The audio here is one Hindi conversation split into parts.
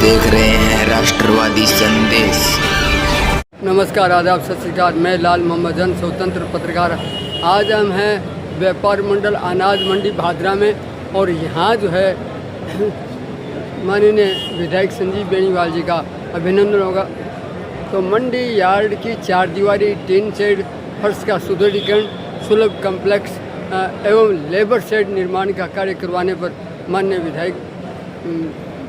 देख रहे हैं राष्ट्रवादी संदेश। नमस्कार, आदाब, सत श्री अकाल। मैं लाल मोहम्मद जन, स्वतंत्र पत्रकार। आज हम हैं व्यापार मंडल अनाज मंडी भादरा में और यहाँ जो है माननीय विधायक संजीव बेनीवाल जी का अभिनंदन होगा। तो मंडी यार्ड की 4 दीवारी, टीन शेड, फर्श का सुदृढ़ीकरण, सुलभ कम्प्लेक्स एवं लेबर शेड निर्माण का कार्य करवाने पर माननीय विधायक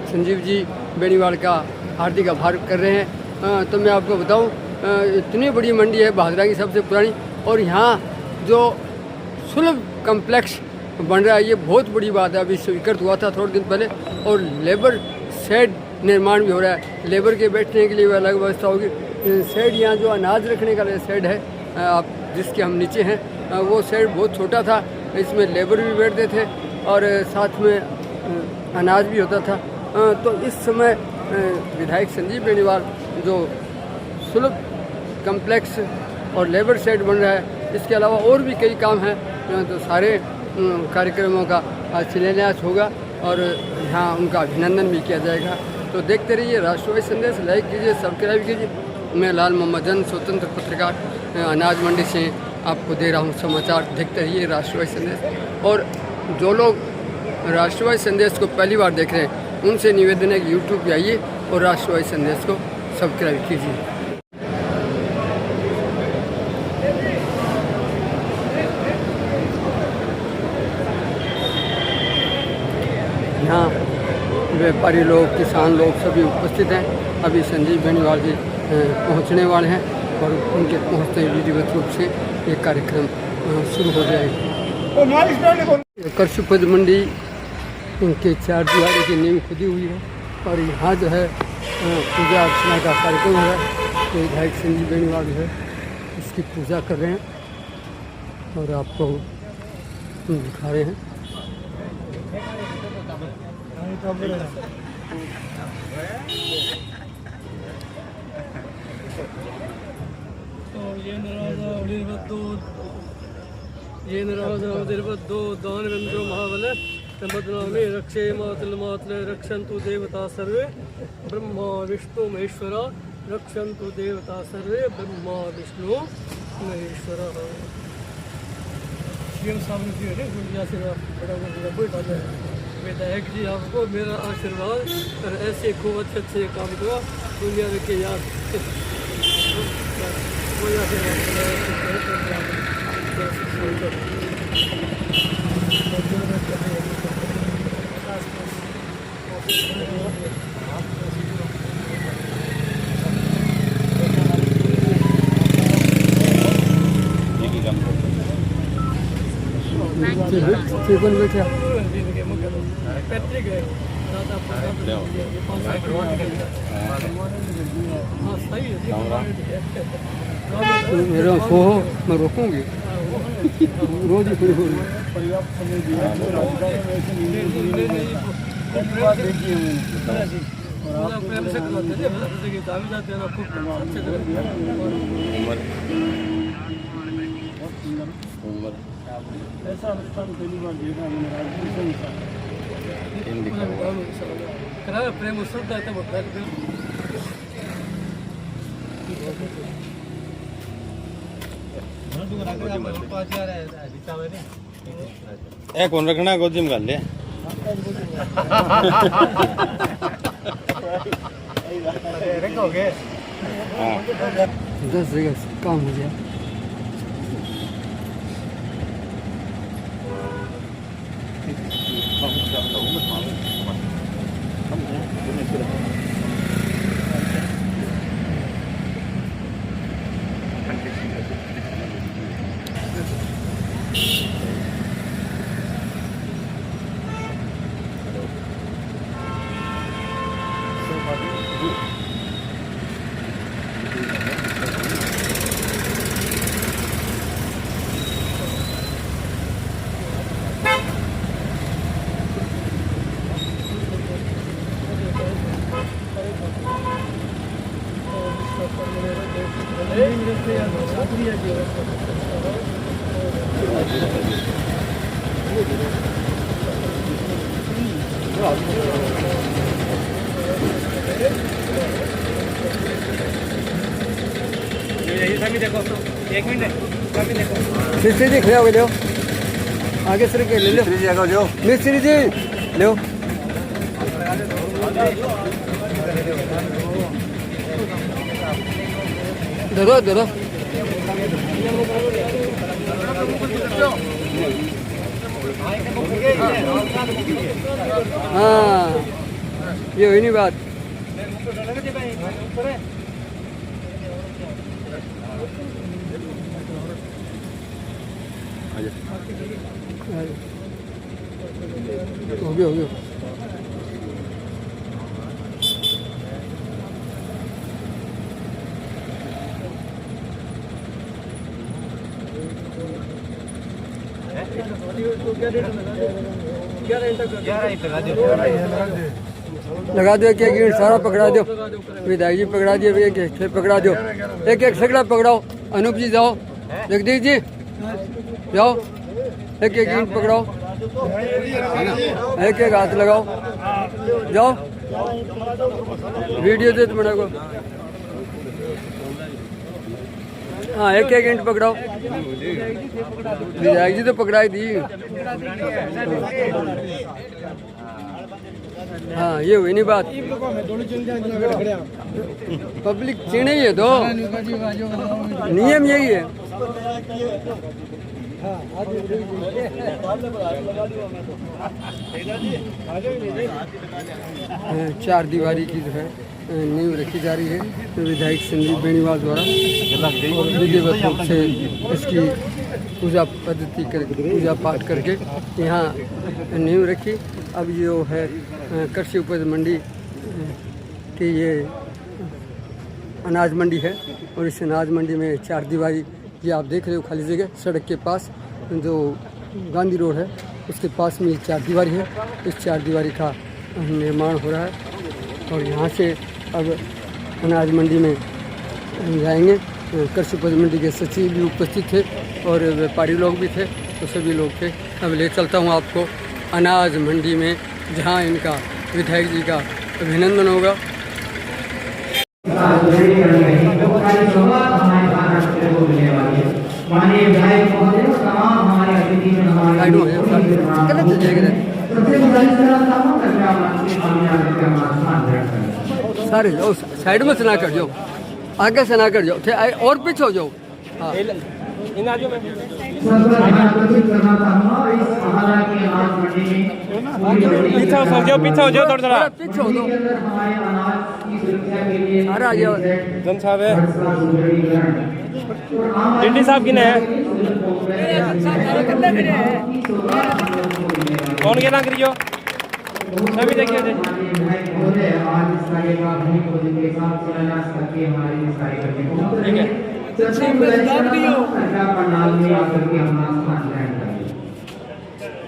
संजीव जी बेनीवाल का हार्दिक आभार कर रहे हैं। तो मैं आपको बताऊं, इतनी बड़ी मंडी है, भादरा की सबसे पुरानी, और यहाँ जो सुलभ कम्प्लेक्स बन रहा है ये बहुत बड़ी बात है। अभी स्वीकृत हुआ था थोड़े दिन पहले, और लेबर शेड निर्माण भी हो रहा है। लेबर के बैठने के लिए भी अलग व्यवस्था होगी। शेड यहाँ जो अनाज रखने का शेड है, आप जिसके हम नीचे हैं, वो शेड बहुत छोटा था। इसमें लेबर भी बैठते थे और साथ में अनाज भी होता था। तो इस समय विधायक संजीव बेनीवाल जो सुलभ कम्प्लेक्स और लेबर शेड बन रहा है, इसके अलावा और भी कई काम हैं, तो सारे कार्यक्रमों का आज शिलान्यास होगा और यहाँ उनका अभिनंदन भी किया जाएगा। तो देखते रहिए राष्ट्रवादी संदेश, लाइक कीजिए, सब्सक्राइब कीजिए। मैं लाल मोहम्मद जन, स्वतंत्र पत्रकार, अनाज मंडी से आपको दे रहा हूँ समाचार। देखते रहिए राष्ट्रवादी संदेश। और जो लोग राष्ट्रवादी संदेश को पहली बार देख रहे हैं, उनसे निवेदन है कि यूट्यूब पे आइए और राष्ट्रवादी संदेश को सब्सक्राइब कीजिए। यहाँ व्यापारी लोग, किसान लोग सभी उपस्थित हैं। अभी संजीव बेनीवाल जी पहुँचने वाले हैं और उनके पहुँचते ही विधिवत रूप से ये कार्यक्रम शुरू हो जाएगा। करशुपद मंडी उनके 4 दीवारी की नींव खुदी हुई है और यहाँ जो है पूजा अर्चना का कार्यक्रम है। तो विधायक संजीव बेनीवाल जो है इसकी पूजा कर रहे हैं और आपको दिखा रहे हैं। ये नराजो दानवेंद्रो महाबल बदनामे रक्षे मातले रक्षन्तु देवता सर्वे ब्रह्मा विष्णु महेश्वरा रक्षन्तु देवता सर्वे ब्रह्मा विष्णु महेश्वरा। सीएम साहब ने बड़ा विधायक जी, आपको मेरा आशीर्वाद और ऐसे खूब अच्छे काम करो दुनिया में के याद मेरा सो मैं रोकूंगी रोज ही हो रही ऐसा अनुष्ठान पहली बार देखा मैंने। प्रेम श्रद्धा ए कोण रखना गोदी में घाल ले। हाँ 10 जगह काम हो गया। मिस्त्री जी खड़े हो गए, आगे सर के ले लो। मिस्त्री जी लो। धरो धरो। हाँ ये हुई नहीं बात। हो गया हो गया। लगा दो, एक एक ईंट सारा पकड़ा दो। विधायक जी पकड़ा दिए, एक एक पकड़ा दो, एक एक सगड़ा पकड़ाओ। अनूप जी जाओ, जगदीश जी जाओ, एक एक ईंट पकड़ाओ, एक एक हाथ लगाओ, जाओ वीडियो दे तुम को। हाँ एक एक ईंट पकड़ाओ। विधायक जी तो पकड़ाई दी। हाँ ये हुई नहीं बात। पब्लिक चीने ही है तो नियम यही है। चार दीवारी की जो है नींव रखी जा रही है तो विधायक संदीप बेनीवाल द्वारा विधिवत रूप से इसकी पूजा पद्धति करके पूजा पाठ करके यहाँ नींव रखी। अब जो है कृषि उपज मंडी की ये अनाज मंडी है और इस अनाज मंडी में चार दीवारी ये आप देख रहे हो खाली जगह सड़क के पास जो गांधी रोड है उसके पास में ये चार दीवारी है। इस चार दीवारी का निर्माण हो रहा है और यहाँ से अब अनाज मंडी में जाएंगे। कृषि उपज मंडी के सचिव भी उपस्थित थे और व्यापारी लोग भी थे तो सभी लोग थे। अब ले चलता हूँ आपको अनाज मंडी में जहाँ इनका विधायक जी का अभिनंदन होगा। माननीय विधायक महोदय और तमाम हमारे अतिथि सारे जाओ साइड में से ना कर जाओ, आगे से ना कर जाओ, और पीछे हो जाओ। हाँ पीछे हो जाओ, पीछे हो जाओ, थोड़ा पीछे हो जाओ। अरे आ जाओ जन साहब है डिंडी साहब की है कौन के ना करियो सभी देखिए ठीक है।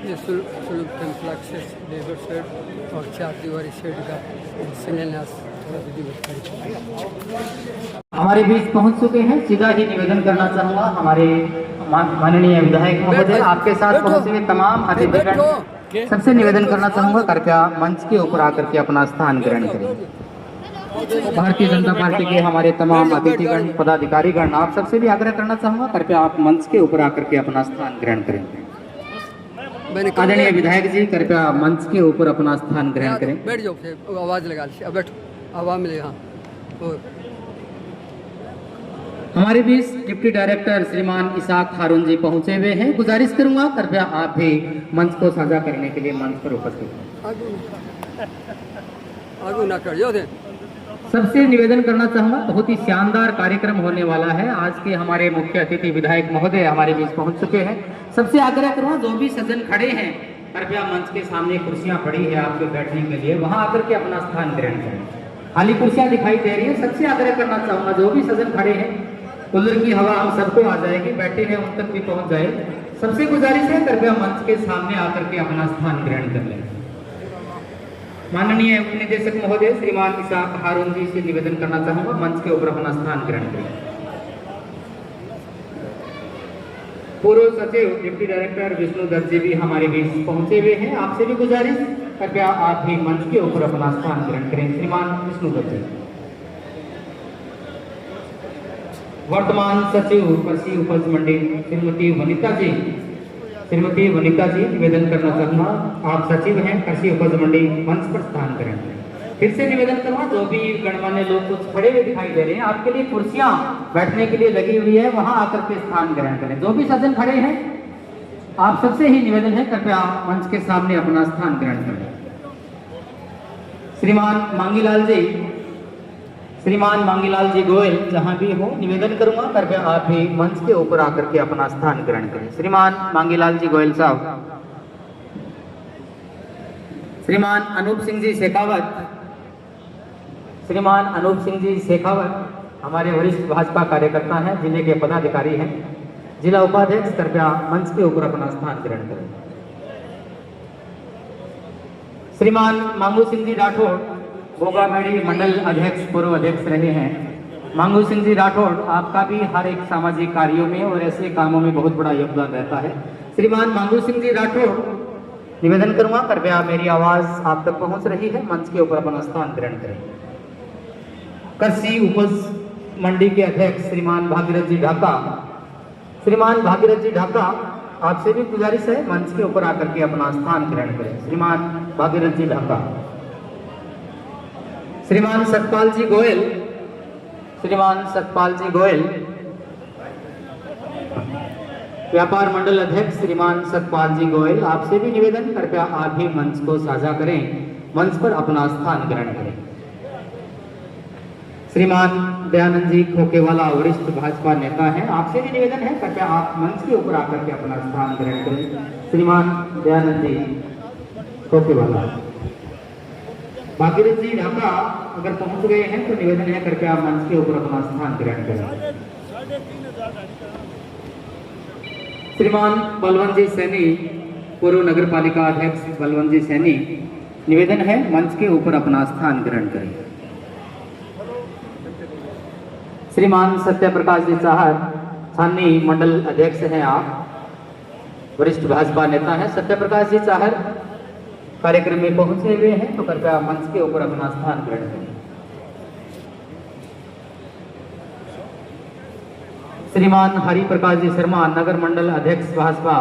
ये सुलभ कॉम्प्लेक्सेस लेबर शेड और चार दीवारी शेड का शिलान्यास हमारे बीच पहुंच चुके हैं। सीधा ही निवेदन करना चाहूंगा हमारे माननीय विधायक महोदय आपके साथ पहुंचे हुए तमाम अतिथिगण सबसे निवेदन करना चाहूंगा कृपया मंच के ऊपर आकर के अपना स्थान ग्रहण करें। भारतीय जनता पार्टी के हमारे तमाम अतिथिगण पदाधिकारीगण आप सबसे भी आग्रह करना चाहूंगा कृपया आप मंच के ऊपर आकर के अपना स्थान ग्रहण करें। आदरणीय विधायक जी कृपया मंच के ऊपर अपना स्थान ग्रहण करें। बैठ जाओ, आवाज लगा लीजिए, बैठो आवाज मिले। हाँ हमारे बीच डिप्टी डायरेक्टर श्रीमान इसाक हारून जी पहुंचे हुए हैं। गुजारिश करूंगा कृपया आप भी मंच को साझा करने के लिए मंच पर उपस्थित हैं। आगू ना कर जाओ। सबसे निवेदन करना चाहूंगा बहुत ही शानदार कार्यक्रम होने वाला है। आज के हमारे मुख्य अतिथि विधायक महोदय हमारे बीच पहुंच चुके हैं। सबसे आग्रह करूंगा जो भी सज्जन खड़े हैं कृपया मंच के सामने कुर्सियां पड़ी है आपके बैठने के लिए, वहां आकर के अपना स्थान ग्रहण करें। खाली कुर्सियां दिखाई दे रही है। सबसे आग्रह करना चाहूंगा जो भी सज्जन खड़े हैं कूलर की हवा हम सबको आ जाएगी, बैठे हैं उन तक भी पहुंच जाए। सबसे गुजारिश है कृपया मंच के सामने आकर के अपना स्थान ग्रहण कर लें। माननीय उप निदेशक महोदय श्रीमान इसाक हारून जी से निवेदन करना चाहूंगा मंच के ऊपर अपना स्थान ग्रहण करें। पूर्व सचिव डिप्टी डायरेक्टर विष्णु दत्त जी भी हमारे बीच पहुंचे हुए हैं। आपसे भी गुजारिश कृपया आप भी मंच के ऊपर अपना स्थान ग्रहण करें। श्रीमान विष्णु दत्त जी वर्तमान सचिव कृषि उपज मंडी श्रीमती वनिता जी निवेदन करना चाहूंगा, आप सचिव हैं कृषि उपज मंडी, मंच पर स्थान करें। फिर से निवेदन करूंगा, जो भी गणमान्य लोग कुछ खड़े हुए दिखाई दे रहे हैं, आपके लिए कुर्सियां बैठने के लिए लगी हुई है, वहां आकर के स्थान ग्रहण करें। जो भी सज्जन खड़े हैं, आप सबसे ही निवेदन है, कृपया मंच के सामने अपना स्थान ग्रहण करें। श्रीमान मांगीलाल जी गोयल जहां भी हो, निवेदन करूंगा कृपया आप भी मंच के ऊपर आकर के अपना स्थान ग्रहण करें। श्रीमान मांगीलाल जी गोयल साहब, श्रीमान अनूप सिंह जी शेखावत हमारे वरिष्ठ भाजपा कार्यकर्ता हैं, जिले के पदाधिकारी हैं, जिला उपाध्यक्ष, कृपया मंच के ऊपर अपना स्थान ग्रहण करें। श्रीमान मांगू सिंह जी राठौड़, गोगामेड़ी मंडल अध्यक्ष, पूर्व अध्यक्ष रहे हैं। मांगू सिंह जी राठौड़, आपका भी हर एक सामाजिक कार्यों में और ऐसे कामों में बहुत बड़ा योगदान रहता है। श्रीमान मांगू सिंह जी राठौड़, निवेदन करूंगा कृपया मेरी आवाज आप तक पहुंच रही है, मंच के ऊपर अपना स्थान ग्रहण करें। कृषि उपज मंडी के अध्यक्ष श्रीमान भागीरथ जी ढाका, श्रीमान भागीरथ जी ढाका, आपसे भी गुजारिश है, मंच के ऊपर आकर के अपना स्थान ग्रहण करें। श्रीमान भागीरथ जी ढाका। श्रीमान सतपाल जी गोयल, व्यापार मंडल अध्यक्ष श्रीमान सतपाल जी गोयल, आपसे भी निवेदन कृपया आप भी मंच को साझा करें, मंच पर अपना स्थान ग्रहण करें। श्रीमान दयानंद जी खोकेवाला, वरिष्ठ भाजपा नेता हैं, आपसे भी निवेदन है कृपया आप मंच के ऊपर आकर के अपना स्थान ग्रहण करें। श्रीमान दयानंद जी खोकेवाला। भागीरथ जी ढाका अगर पहुंच गए हैं तो निवेदन है कृपया मंच के ऊपर अपना स्थान ग्रहण करें। श्रीमान बलवंत जी सैनी, पूर्व नगर पालिका अध्यक्ष बलवंत जी सैनी, निवेदन है मंच के ऊपर अपना स्थान ग्रहण करें। श्रीमान सत्य प्रकाश जी चाहर, छावनी मंडल अध्यक्ष हैं आप, वरिष्ठ भाजपा नेता हैं। सत्य प्रकाश जी चाहर कार्यक्रम में पहुंचे हुए हैं, तो कृपया मंच के ऊपर अपना स्थान ग्रहण करें। श्रीमान हरि प्रकाश जी शर्मा, नगर मंडल अध्यक्ष भाजपा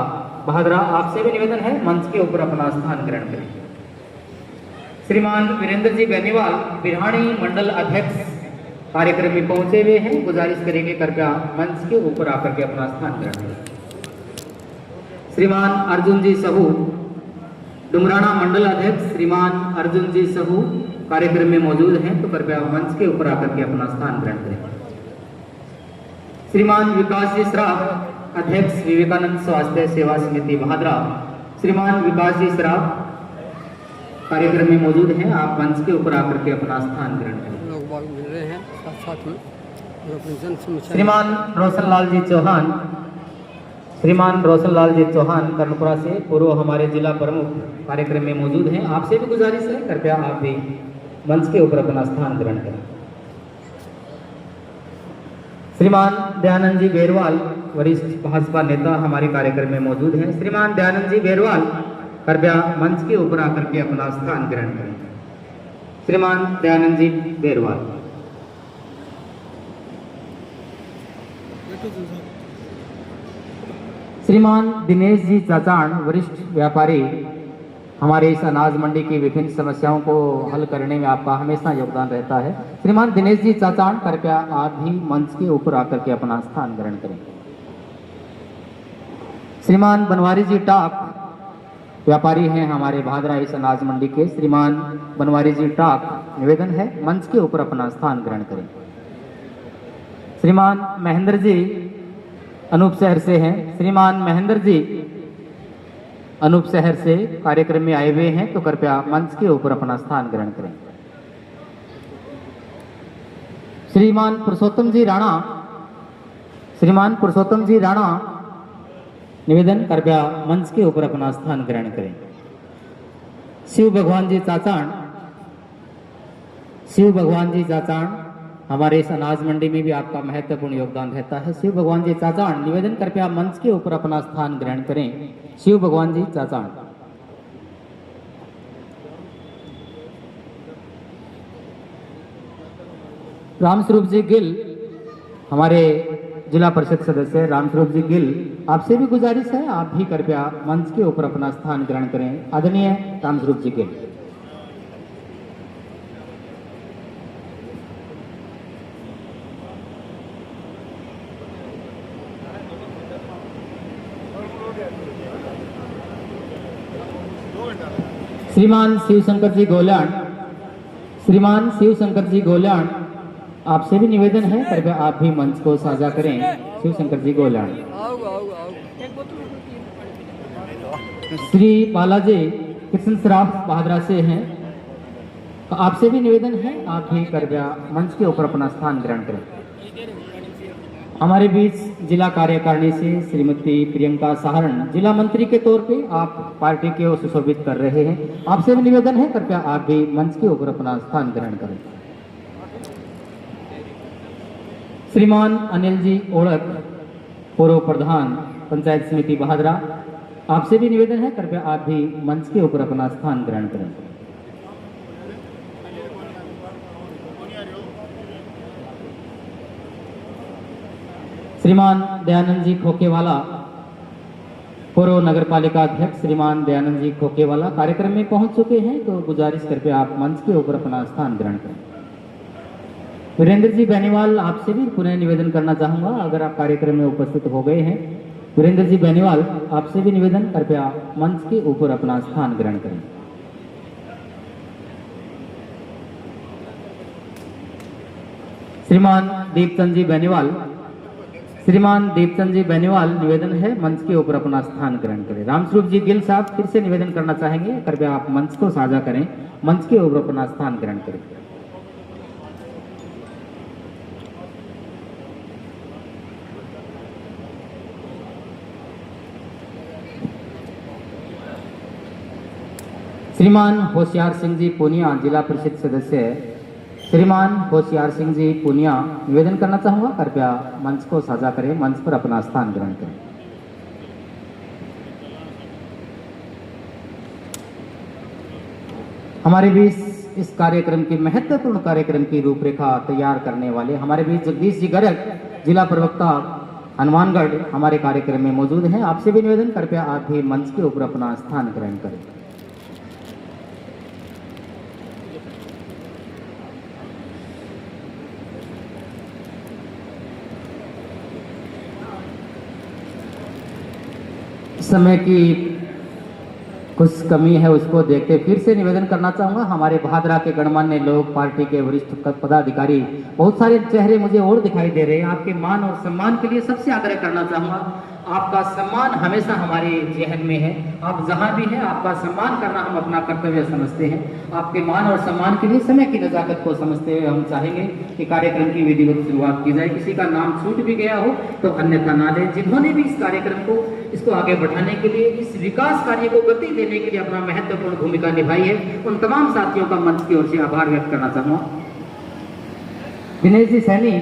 बहादुरा, आपसे भी निवेदन है मंच के ऊपर अपना स्थान ग्रहण करें। श्रीमान वीरेंद्र जी बेनीवाल, बिरहानी मंडल अध्यक्ष, कार्यक्रम में पहुंचे हुए हैं, गुजारिश करेंगे कृपया मंच के ऊपर आकर के अपना स्थान ग्रहण करें। श्रीमान अर्जुन जी सहू, डुमराना मंडल अध्यक्ष श्रीमान अर्जुन जी सहू कार्यक्रम में मौजूद हैं, तो कृपया मंच के ऊपर आकर के अपना स्थान ग्रहण करें। श्रीमान विकास जी श्राफ, अध्यक्ष विवेकानंद स्वास्थ्य सेवा समिति बहादुरा, श्रीमान विकास जी श्राफ कार्यक्रम में मौजूद हैं, आप मंच के ऊपर आकर के अपना स्थान ग्रहण करें। लोग बाग मिल रहे हैं साथ में और अपनी जन समस्या। श्रीमान रोशनलाल जी चौहान कर्णपुरा से, पूर्व हमारे जिला प्रमुख, कार्यक्रम में मौजूद हैं, आपसे भी गुजारिश है कृपया आप भी मंच के ऊपर अपना स्थान ग्रहण करें। श्रीमान दयानंद जी बेरवाल, वरिष्ठ भाजपा नेता, हमारे कार्यक्रम में मौजूद हैं। श्रीमान दयानंद जी बेरवाल, कृपया मंच के ऊपर आकर के अपना स्थान ग्रहण करें। श्रीमान दयानंद जी बेरवाल। श्रीमान दिनेश जी चाचाण, वरिष्ठ व्यापारी, हमारे इस अनाज मंडी की विभिन्न समस्याओं को हल करने में आपका हमेशा योगदान रहता है। श्रीमान दिनेश जी चाचाण, कृपया आप भी मंच के ऊपर आकर के अपना स्थान ग्रहण करें। श्रीमान बनवारी जी टाक, व्यापारी हैं हमारे भादरा इस अनाज मंडी के, श्रीमान बनवारी जी टाक, निवेदन है मंच के ऊपर अपना स्थान ग्रहण करें। श्रीमान महेंद्र जी अनूप शहर से हैं, श्रीमान महेंद्र जी अनूप शहर से कार्यक्रम में आए हुए हैं, तो कृपया मंच के ऊपर अपना स्थान ग्रहण करें। श्रीमान पुरुषोत्तम जी राणा, निवेदन कृपया मंच के ऊपर अपना स्थान ग्रहण करें। शिव भगवान जी चाचाण, हमारे इस अनाज मंडी में भी आपका महत्वपूर्ण योगदान रहता है। शिव भगवान जी चाचाण, निवेदन कृपया मंच के ऊपर अपना स्थान ग्रहण करें। शिव भगवान जी चाचाण। रामस्वरूप जी गिल, हमारे जिला परिषद सदस्य रामस्वरूप जी गिल, आपसे भी गुजारिश है आप भी कृपया मंच के ऊपर अपना स्थान ग्रहण करें। आदरणीय रामस्वरूप जी गिल। श्रीमान शिवशंकर जी गोल्याण, श्रीमान शिवशंकर जी गोल्याण, आपसे भी निवेदन है कृपया आप भी मंच को साझा करें। शिवशंकर जी गोल्याण। आओ आओ आओ। श्री बालाजी कृष्ण श्राफ बहादरा से हैं, तो आपसे भी निवेदन है आप भी कृपया मंच के ऊपर अपना स्थान ग्रहण करें। हमारे बीच जिला कार्यकारिणी से श्रीमती प्रियंका सहारण, जिला मंत्री के तौर पे आप पार्टी को सुशोभित कर रहे हैं। आपसे भी निवेदन है कृपया आप भी मंच के ऊपर अपना स्थान ग्रहण करें। श्रीमान अनिल जी ओढ़क, पूर्व प्रधान पंचायत समिति बहादरा, आपसे भी निवेदन है कृपया आप भी मंच के ऊपर अपना स्थान ग्रहण करें। श्रीमान दयानंद जी खोकेवाला, पूर्व नगर पालिका अध्यक्ष श्रीमान दयानंद जी खोकेवाला कार्यक्रम में पहुंच चुके हैं, तो गुजारिश कृपया आप मंच के ऊपर अपना स्थान ग्रहण करें। वीरेंद्र जी बेनीवाल, आपसे भी पुनः निवेदन करना चाहूंगा अगर आप कार्यक्रम में उपस्थित हो गए हैं। वीरेंद्र जी बेनीवाल, आपसे भी निवेदन कृपया मंच के ऊपर अपना स्थान ग्रहण करें। श्रीमान दीपचंद जी बेनीवाल, श्रीमान दीपचंद जी बेनीवाल, निवेदन है मंच के ऊपर अपना स्थान ग्रहण करें। रामस्वरूप जी गिल साहब फिर से निवेदन करना चाहेंगे कृपया आप मंच को साझा करें, मंच के ऊपर अपना स्थान ग्रहण करें। श्रीमान होशियार सिंह जी पूनिया, जिला परिषद सदस्य श्रीमान होशियार सिंह जी पूनिया, निवेदन करना चाहूंगा कृपया मंच को साझा करें, मंच पर अपना स्थान ग्रहण करें। हमारे बीच इस कार्यक्रम की महत्वपूर्ण कार्यक्रम की रूपरेखा तैयार करने वाले हमारे बीच जगदीश जी गर्ग, जिला प्रवक्ता हनुमानगढ़, हमारे कार्यक्रम में मौजूद हैं। आपसे भी निवेदन कृपया आप भी मंच के ऊपर अपना स्थान ग्रहण करें। समय की कुछ कमी है, उसको देखते फिर से निवेदन करना चाहूंगा। हमारे बहादरा के गणमान्य लोग, पार्टी के वरिष्ठ पदाधिकारी, बहुत सारे चेहरे मुझे और दिखाई दे रहे हैं। आपके मान और सम्मान के लिए सबसे आग्रह करना चाहूंगा, आपका सम्मान हमेशा हमारे जहन में है। आप जहां भी हैं आपका सम्मान करना हम अपना कर्तव्य समझते हैं। आपके मान और सम्मान के लिए समय की नजाकत को समझते हुए हम चाहेंगे कि कार्यक्रम की विधिवत शुरुआत की जाए। किसी का नाम छूट भी गया हो तो अन्यथा ना लें। जिन्होंने भी इस कार्यक्रम को इसको आगे बढ़ाने के लिए, इस विकास कार्य को गति देने के लिए अपना महत्वपूर्ण भूमिका निभाई है, उन तमाम साथियों का मंच की ओर से आभार व्यक्त करना चाहूंगा। दिनेश जी सैनी,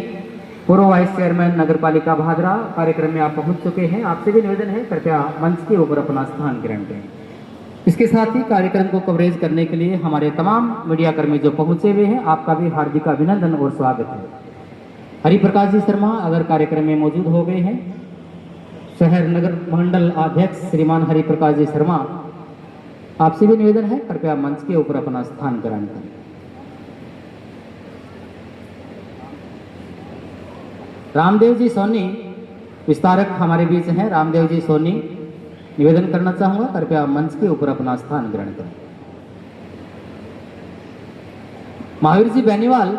पूर्व वाइस चेयरमैन नगर पालिका बहादरा, कार्यक्रम में आप पहुंच चुके हैं। आपसे भी निवेदन है कृपया मंच के ऊपर अपना स्थान ग्रहण करें। इसके साथ ही कार्यक्रम को कवरेज करने के लिए हमारे तमाम मीडिया कर्मी जो पहुंचे हुए हैं, आपका भी हार्दिक अभिनंदन और स्वागत है। हरिप्रकाश जी शर्मा अगर कार्यक्रम में मौजूद हो गए हैं, शहर नगर मंडल अध्यक्ष श्रीमान हरिप्रकाश जी शर्मा, आपसे भी निवेदन है कृपया मंच के ऊपर अपना स्थान ग्रहण करें। रामदेव जी सोनी, विस्तारक हमारे बीच हैं। रामदेव जी सोनी, निवेदन करना चाहूंगा कृपया मंच के ऊपर अपना स्थान ग्रहण करें। महावीर जी बेनीवाल,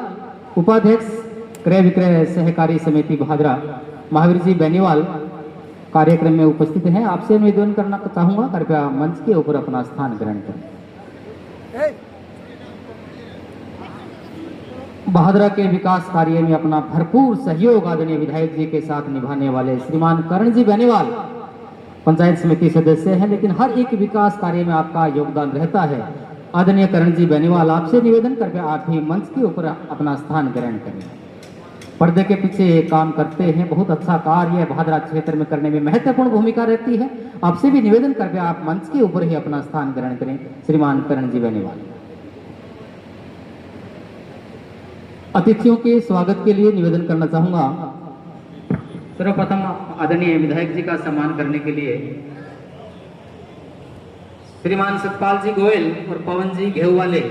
उपाध्यक्ष क्रय विक्रय सहकारी समिति बहादरा, महावीर जी बेनीवाल कार्यक्रम में उपस्थित हैं। आपसे निवेदन करना चाहूंगा कृपया मंच के ऊपर अपना स्थान ग्रहण करें। बहादरा के विकास कार्य में अपना भरपूर सहयोग आदरणीय विधायक जी के साथ निभाने वाले श्रीमान करण जी बेनीवाल, पंचायत समिति सदस्य हैं, लेकिन हर एक विकास कार्य में आपका योगदान रहता है। आदरणीय करण जी बेनीवाल, आपसे निवेदन कृपया आप भी मंच के ऊपर अपना स्थान ग्रहण करें। पर्दे के पीछे काम करते हैं, बहुत अच्छा कार्य बहादरा क्षेत्र में करने में महत्वपूर्ण भूमिका रहती है। आपसे भी निवेदन कृपया आप मंच के ऊपर ही अपना स्थान ग्रहण करें। श्रीमान करण जी बेनीवाल। अतिथियों के स्वागत के लिए निवेदन करना चाहूंगा सर्वप्रथम आदरणीय विधायक जी का सम्मान करने के लिए श्रीमान सतपाल जी गोयल और पवन जी घेऊवाले,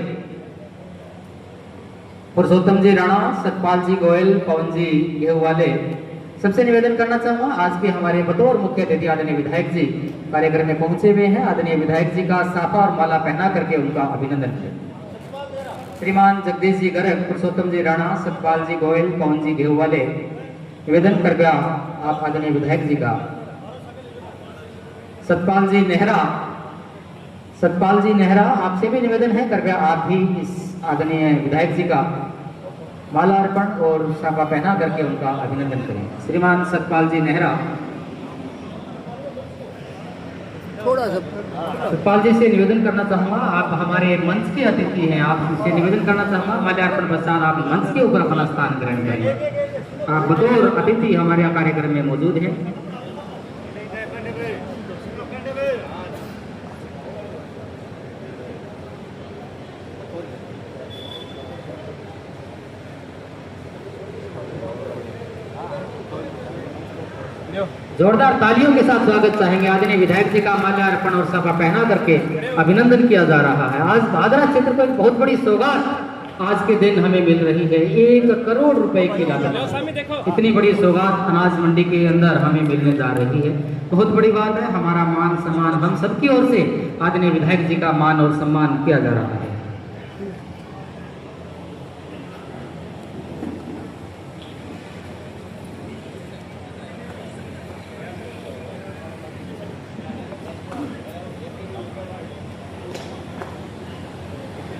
पुरुषोत्तम जी राणा, सतपाल जी गोयल, पवन जी घेऊवाले, सबसे निवेदन करना चाहूंगा आज के हमारे बतौर मुख्य अतिथि आदरणीय विधायक जी कार्यक्रम में पहुंचे हुए हैं। आदरणीय विधायक जी का साफा और माला पहना करके उनका अभिनंदन करें। श्रीमान जगदीश जी गर्ग, पुरुषोत्तम जी राणा, सतपाल जी गोयल, पवन जी घेऊवाले, निवेदन कृपया आप आदरणीय विधायक जी का। सतपाल जी नेहरा, आपसे भी निवेदन है कृपया आप भी इस आदरणीय विधायक जी का माला अर्पण और साफा पहना करके उनका अभिनंदन करें। श्रीमान सतपाल जी नेहरा, थोड़ा सा सतपाल जी से निवेदन करना चाहूंगा, आप हमारे मंच के अतिथि हैं, आपसे निवेदन करना चाहूंगा माल्यार्पण पश्चात आप मंच के ऊपर अपना स्थान ग्रहण करें। आप बतौर अतिथि हमारे यहाँ कार्यक्रम में मौजूद हैं। जोरदार तालियों के साथ स्वागत चाहेंगे। आदरणीय विधायक जी का माल्यार्पण और सभा पहना करके अभिनंदन किया जा रहा है। आज भादरा क्षेत्र को एक बहुत बड़ी सौगात आज के दिन हमें मिल रही है। 1 करोड़ रुपए की लागत, इतनी बड़ी सौगात अनाज मंडी के अंदर हमें मिलने जा रही है। बहुत बड़ी बात है। हमारा मान सम्मान हम सबकी ओर से आदरणीय विधायक जी का मान और सम्मान किया जा रहा है।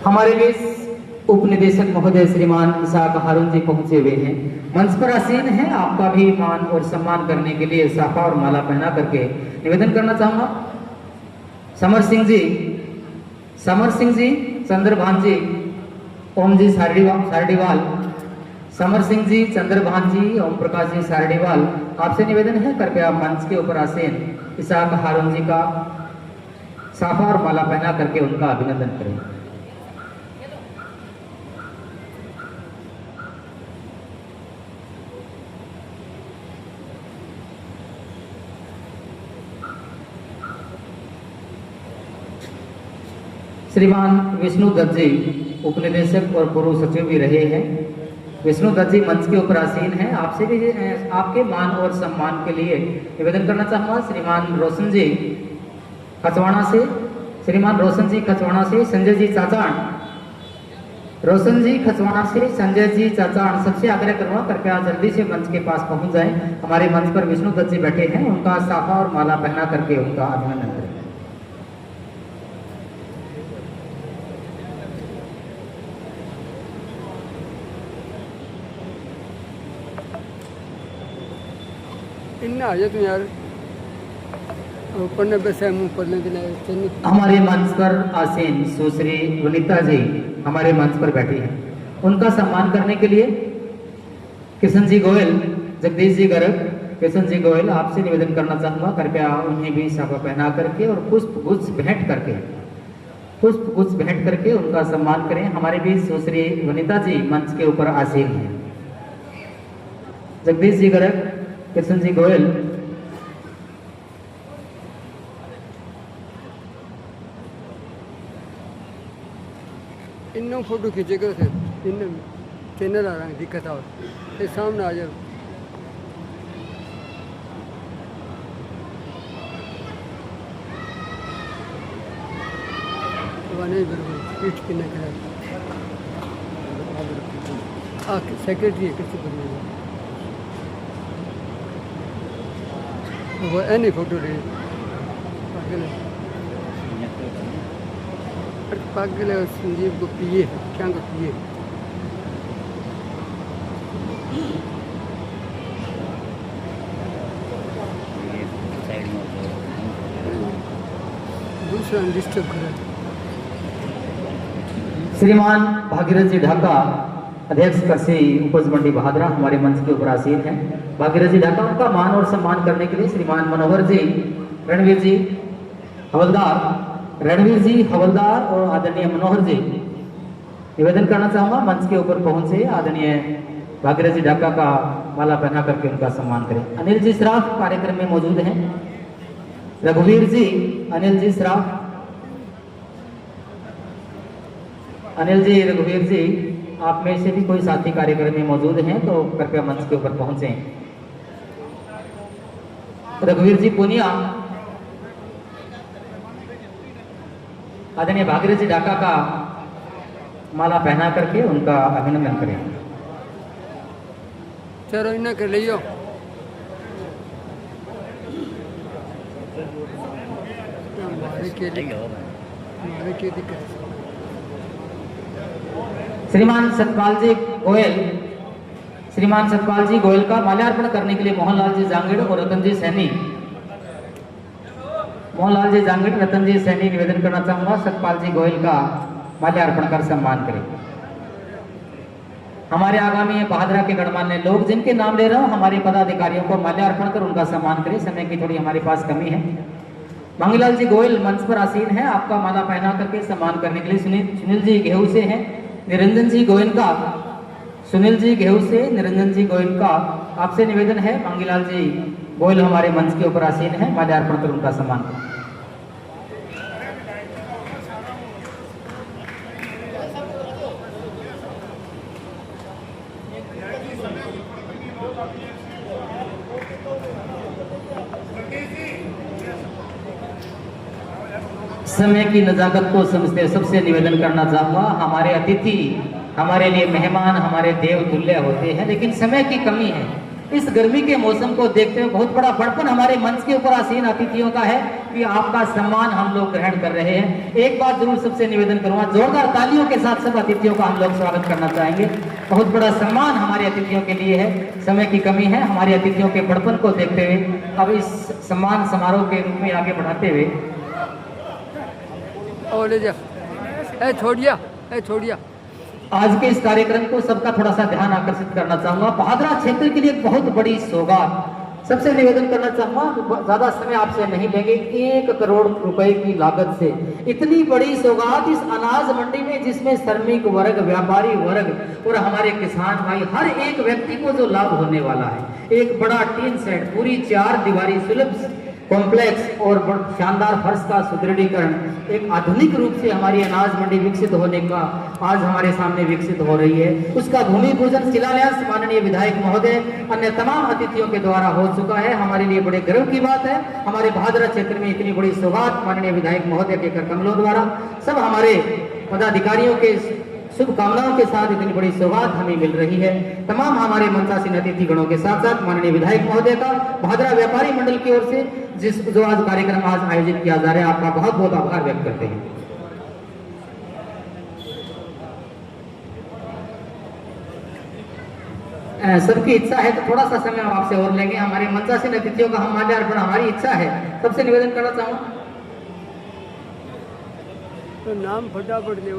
हमारे बीच उप निदेशक महोदय श्रीमान इसाक हारून जी पहुंचे हुए हैं, मंच पर आसीन हैं। आपका भी मान और सम्मान करने के लिए साफा और माला पहना करके निवेदन करना चाहूंगा। समर सिंह जी, चंद्रभान जी, ओम जी सारडीवाल, समर सिंह जी, चंद्रभान जी, ओम प्रकाश जी सारडीवाल, आपसे निवेदन है कृपया मंच के ऊपर आसीन इसाक हारून जी का साफा और माला पहना करके उनका अभिनंदन करें। श्रीमान विष्णु दत्त जी उप निदेशक और पूर्व सचिव भी रहे हैं। विष्णु दत्त जी मंच के ऊपर आसीन हैं। आपसे भी आपके मान और सम्मान के लिए निवेदन करना चाहूँगा। श्रीमान रोशन जी खचवाड़ा से, श्रीमान रोशन जी खचवाड़ा से, संजय जी चाचाण, रोशन जी खचवाड़ा से, संजय जी चाचाण, सबसे आग्रह करूँगा कृपया जल्दी से मंच के पास पहुँच जाएं। हमारे मंच पर विष्णु दत्त जी बैठे हैं, उनका साफा और माला पहना करके उनका अभिनंदन करें। इन्ना आ जा तुम यार पढ़ने पैसे मुँह पढ़ने के लिए। हमारे मंच पर आसीन सुश्री वनिता जी हमारे मंच पर बैठी हैं, उनका सम्मान करने के लिए किशन जी गोयल, जगदीश जी गर्ग, किशन जी गोयल, आपसे निवेदन करना चाहूँगा कृपया उन्हें भी साफा पहना करके और पुष्प गुच्छ भेंट करके उनका सम्मान करें। हमारे बीच सुश्री वनिता जी मंच के ऊपर आसीन हैं। जगदीश जी गर्ग, किशन जी गोयल, इन फोटो खींचे कर थे इन चैनल आ रहा है दिक्कत और ये सामने आ जाओ। नहीं बिल्कुल पीठ की न करा सेक्रेटरी कैसे करिएगा वो एनी फोटो रही पागल है। संजीव को पिए क्या को पिए दूसरा डिस्टर्ब करा। श्रीमान भागीरथ जी ढाका अध्यक्ष कृषि उपज मंडी बहादुरा हमारे मंच के ऊपर आसीन हैं। भागीरथ जी ढाका, उनका मान और सम्मान करने के लिए श्रीमान मनोहर जी, रणवीर जी हवलदार और आदरणीय मनोहर जी निवेदन करना चाहूँगा मंच के ऊपर पहुंचे। आदरणीय भागीरथ जी ढाका का माला पहना करके उनका सम्मान करें। अनिल जी श्राफ कार्यक्रम में मौजूद हैं। रघुवीर जी, अनिल जी श्राफ, अनिल जी, रघुवीर जी, आप में से भी कोई साथी कार्यक्रम में मौजूद हैं तो कृपया मंच के ऊपर पहुंचे। रघुवीर जी पुनिया, आदरणीय भागीरथ जी ढाका का माला पहना करके उनका अभिनंदन करें। चलो इन्हें कर लियो। श्रीमान सतपाल जी गोयल, श्रीमान सतपाल जी गोयल का माल्यार्पण करने के लिए मोहनलाल जी जांगड़ और रतन जी सैनी, मोहनलाल जी जांगड़, रतन जी सैनी निवेदन करना चाहूंगा सतपाल जी गोयल का माल्यार्पण कर सम्मान करें। हमारे आगामी बहादुरा के गणमान्य लोग जिनके नाम ले रहा हूं, हमारे पदाधिकारियों को माल्यार्पण कर उनका सम्मान करें। समय की थोड़ी हमारे पास कमी है। मंगीलाल जी गोयल मंच पर आसीन है, आपका माला पहना करके सम्मान करने के लिए सुनील जी गेहू से हैं। निरंजन जी गोयल का, सुनील जी गेहू से निरंजन जी गोयल का आपसे निवेदन है। मंगीलाल जी गोयल हमारे मंच के ऊपर आसीन है, माल्यार्पण कर उनका सम्मान करें। समय की नजाकत को समझते सबसे निवेदन करना चाहूंगा, हमारे अतिथि हमारे लिए मेहमान, हमारे देव तुल्य होते हैं, लेकिन समय की कमी है। इस गर्मी के मौसम को देखते हुए बहुत बड़ा बड़पन हमारे मंच के ऊपर आसीन अतिथियों का है कि आपका सम्मान हम लोग ग्रहण कर रहे हैं। एक बात जरूर सबसे निवेदन करूंगा, जोरदार तालियों के साथ सब अतिथियों का हम लोग स्वागत करना चाहेंगे। बहुत बड़ा सम्मान हमारे अतिथियों के लिए है। समय की कमी है, हमारे अतिथियों के बड़पन को देखते हुए अब इस सम्मान समारोह के रूप में आगे बढ़ाते हुए छोड़िया आज के इस कार्यक्रम को सबका थोड़ा सा ध्यान आकर्षित करना चाहूंगा। बहादुरा क्षेत्र के लिए एक बहुत बड़ी सौगात सबसे निवेदन करना चाहूंगा, ज्यादा समय आपसे नहीं लेंगे। 1 करोड़ रुपए की लागत से इतनी बड़ी सौगात इस अनाज मंडी में, जिसमें श्रमिक वर्ग, व्यापारी वर्ग और हमारे किसान भाई हर एक व्यक्ति को जो लाभ होने वाला है। एक बड़ा टीन सेट, पूरी 4 दीवारी सुलभ कॉम्प्लेक्स और शानदार फर्श का सुदृढ़ीकरण, एक आधुनिक रूप से हमारी अनाज मंडी विकसित होने का आज हमारे सामने विकसित हो रही है। उसका भूमि पूजन शिलान्यास माननीय विधायक महोदय, अन्य तमाम अतिथियों के द्वारा हो चुका है। हमारे लिए बड़े गर्व की बात है, हमारे बहादुरा क्षेत्र में इतनी बड़ी सौगात माननीय विधायक महोदय के कर कमलों द्वारा सब हमारे पदाधिकारियों के शुभकामनाओं के साथ इतनी बड़ी सौगात हमें मिल रही है। तमाम हमारे मंचासीन अतिथि गणों के साथ साथ माननीय विधायक महोदय का बहादुरा व्यापारी मंडल की ओर से जो आज कार्यक्रम आज आयोजित किया जा रहा है, आपका बहुत बहुत आभार व्यक्त करते हैं। सबकी इच्छा है तो थोड़ा सा समय हम आपसे और लेंगे। हमारे मंचासीन अतिथियों का हम माल्यार्पण हमारी इच्छा है। सबसे निवेदन करना चाहूंगा, तो नाम फटाफट ले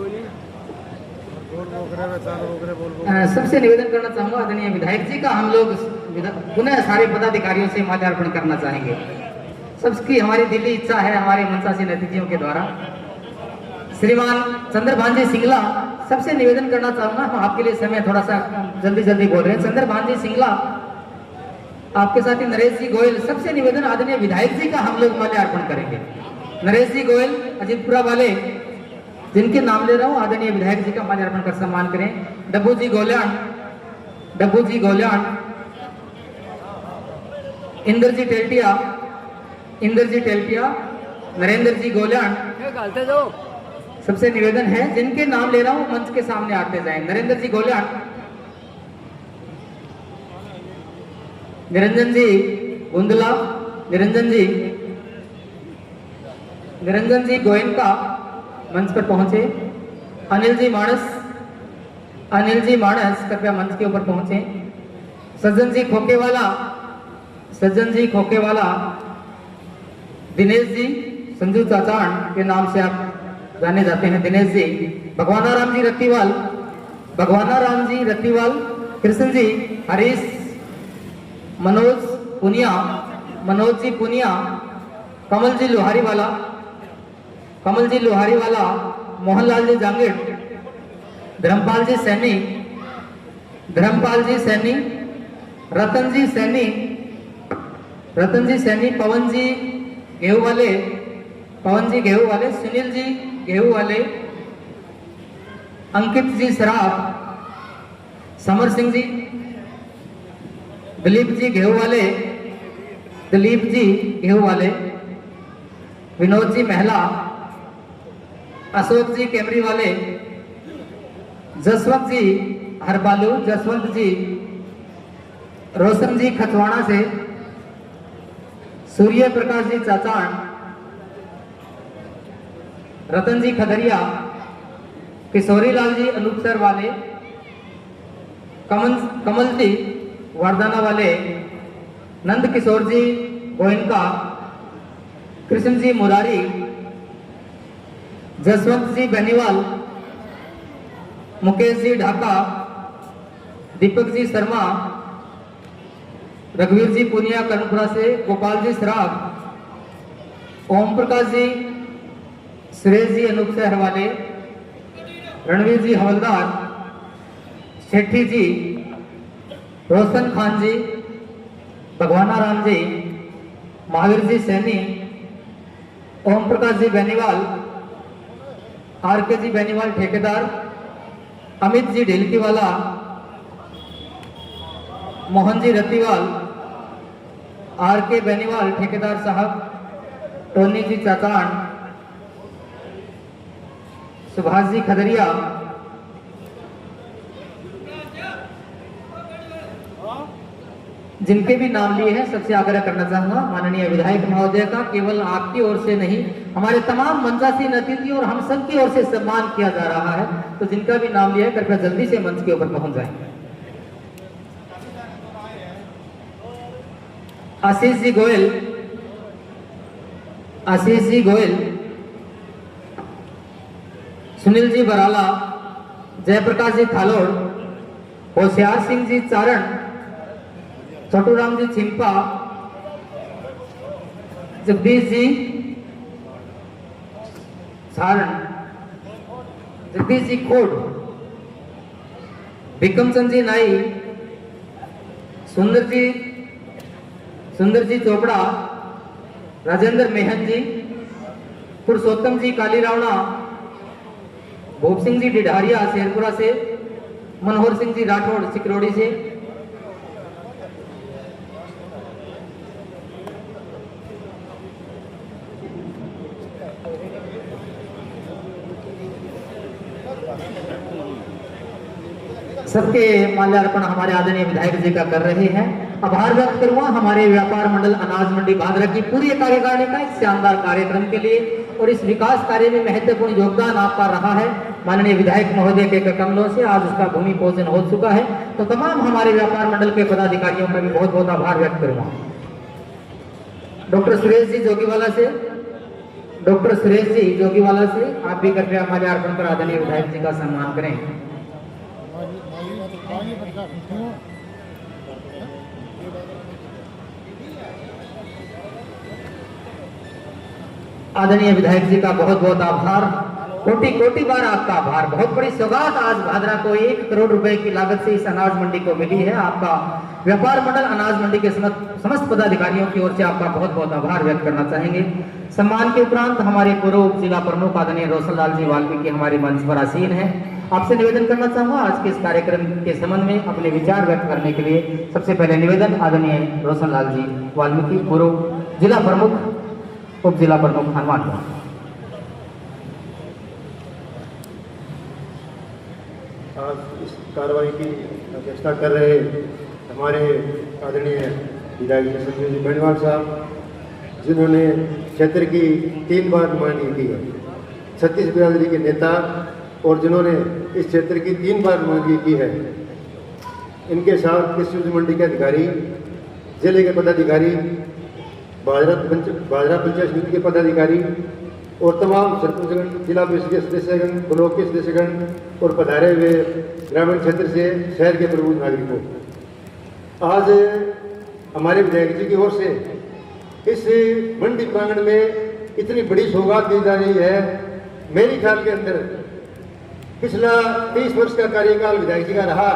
सबसे निवेदन करना चाहूंगा आदरणीय विधायक जी का हम लोग पुनः सारे पदाधिकारियों से माल्यार्पण करना चाहेंगे। सबकी हमारी दिली इच्छा है हमारे मंचासीन अतिथियों के द्वारा। श्रीमान चंद्रभान जी सिंगला, सबसे निवेदन करना चाहूंगा, हम आपके लिए समय थोड़ा सा जल्दी जल्दी बोल रहे हैं। चंद्रभान जी सिंगला, आपके साथ ही नरेश जी गोयल, सबसे निवेदन आदरणीय विधायक जी का हम लोग माल्यार्पण करेंगे। नरेश जी गोयल अजीतपुरा वाले, जिनके नाम ले रहा हूं, आदरणीय विधायक जी का माल्यार्पण कर सम्मान करें। डब्बू जी गोल्यान, डब्बू जी गोल्यान, इंद्र जी टेल्टिया, इंद्र जी टेल्टिया, नरेंद्र जी गोल्यान, सबसे निवेदन है जिनके नाम ले रहा हूं मंच के सामने आते जाएं। नरेंद्र जी गोल्यान, निरंजन जी गुंदला, निरंजन जी गोयनका मंच पर पहुंचे। अनिल जी मानस, अनिल जी मानस कृपया मंच के ऊपर पहुंचे। सज्जन जी खोकेवाला, सज्जन जी खोकेवाला, दिनेश जी संजू चाचान के नाम से आप जाने जाते हैं, दिनेश जी। भगवाना राम जी रत्तीवाल, भगवाना राम जी रत्तीवाल, कृष्ण जी, हरीश, मनोज पुनिया, मनोज जी पुनिया, कमल जी लोहारी वाला, कमल जी लोहारी वाला, मोहनलाल जी जांगड़, धर्मपाल जी सैनी, धर्मपाल जी सैनी, रतन जी सैनी, पवन जी गेहूं वाले, सुनील जी गेहूं वाले, अंकित जी सराफ, समर सिंह जी, दिलीप जी गेहूं वाले, विनोद जी महला, अशोक जी कैमरी वाले, जसवंत जी हरबालू, रोशन जी खतवाड़ा से, सूर्य प्रकाश जी चाचान, रतन जी खदरिया, किशोरी लाल जी अनूपसर वाले, कमल जी वरदाना वाले, नंद किशोर जी गोयनका, कृष्ण जी मुरारी, जसवंत जी बेनीवाल, मुकेश जी ढाका, दीपक जी शर्मा, रघुवीर जी पुनिया कर्णपुरा से, गोपाल जी सराफ, ओम प्रकाश जी, सुरेश जी अनूप शहर वाले, रणवीर जी हवलदार, शेट्टी जी, रोशन खान जी, भगवाना राम जी, महावीर जी सैनी, ओम प्रकाश जी बेनीवाल, आरके जी बेनीवाल ठेकेदार, अमित जी ढेलकीवाला, मोहन जी रतीवाल, आरके बेनीवाल ठेकेदार साहब, टोनी जी चाचान, सुभाष जी खदरिया, जिनके भी नाम लिए हैं सबसे आग्रह करना चाहूंगा माननीय विधायक महोदय का केवल आपकी ओर से नहीं हमारे तमाम मंचासीन अतिथि और हम सब की ओर से सम्मान किया जा रहा है, तो जिनका भी नाम लिया है कृपया जल्दी से मंच के ऊपर पहुंच जाएं। आशीष जी गोयल, सुनील जी बराला, जयप्रकाश जी थालोड़, होशियार सिंह जी चारण, छोटूराम जी चिंपा, जगदीश जी सारण, जगदीश जी खोड, विक्रमचंद जी नाई, सुंदर जी चोपड़ा, राजेंद्र मेहन जी, पुरुषोत्तम जी काली रावणा, भूप सिंह जी डिढारिया शेरपुरा से, मनोहर सिंह जी राठौड़ सिकरोड़ी से, सबके माल्यार्पण हमारे आदरणीय विधायक जी का कर रहे हैं। आभार व्यक्त करूंगा हमारे व्यापार मंडल अनाज मंडी भादरा की पूरी कार्यकारिणी का इस शानदार कार्यक्रम के लिए, और इस विकास कार्य में महत्वपूर्ण योगदान आपका रहा है। माननीय विधायक महोदय के कमलों से आज उसका भूमि पूजन हो चुका है, तो तमाम हमारे व्यापार मंडल के पदाधिकारियों का भी बहुत बहुत आभार व्यक्त करूंगा। डॉक्टर सुरेश जी जोगीवाला से आप भी कृपया माल्यार्पण कर आदरणीय विधायक जी का सम्मान करें। आदरणीय विधायक जी का बहुत बहुत आभार, कोटि कोटि बार आपका आभार। बहुत बड़ी सौगात आज भादरा को 1 करोड़ रुपए की लागत से इस अनाज मंडी को मिली है। आपका व्यापार मंडल अनाज मंडी के समस्त पदाधिकारियों की ओर से आपका बहुत बहुत आभार व्यक्त करना चाहेंगे। सम्मान के उपरांत हमारे पूर्व जिला प्रमुख आदरणीय रोशन लाल जी वाल्मीकि हमारे मंच पर आसीन है। आपसे निवेदन करना चाहूंगा आज के इस कार्यक्रम के संबंध में अपने विचार व्यक्त करने के लिए सबसे पहले निवेदन आदरणीय रोशन लाल जी वाल्मीकि पूर्व जिला प्रमुख उप जिला प्रमुख हनुमान। आज इस कार्रवाई की अध्यक्षता कर रहे हमारे आदरणीय विधायक संजय जी बेनीवाल साहब, जिन्होंने क्षेत्र की 3 बार नुमाइंदगी की है, छत्तीस बिरादरी के नेता और जिन्होंने इस क्षेत्र की 3 बार नुमाइंदगी की है। इनके साथ कृषि मंडी के अधिकारी, जिले के पदाधिकारी, बाजरा पंचायत समिति के पदाधिकारी और तमाम सरपंचगण, जिला परिषद के सदस्यगण, ब्लॉक के सदस्यगण और पधारे हुए ग्रामीण क्षेत्र से शहर के प्रबुद्ध नागरिकों, आज हमारे विधायक जी की ओर से इस मंडी प्रांगण में इतनी बड़ी सौगात दी जा रही है। मेरे ख्याल के अंदर पिछला 30 वर्ष का कार्यकाल विधायक जी का रहा,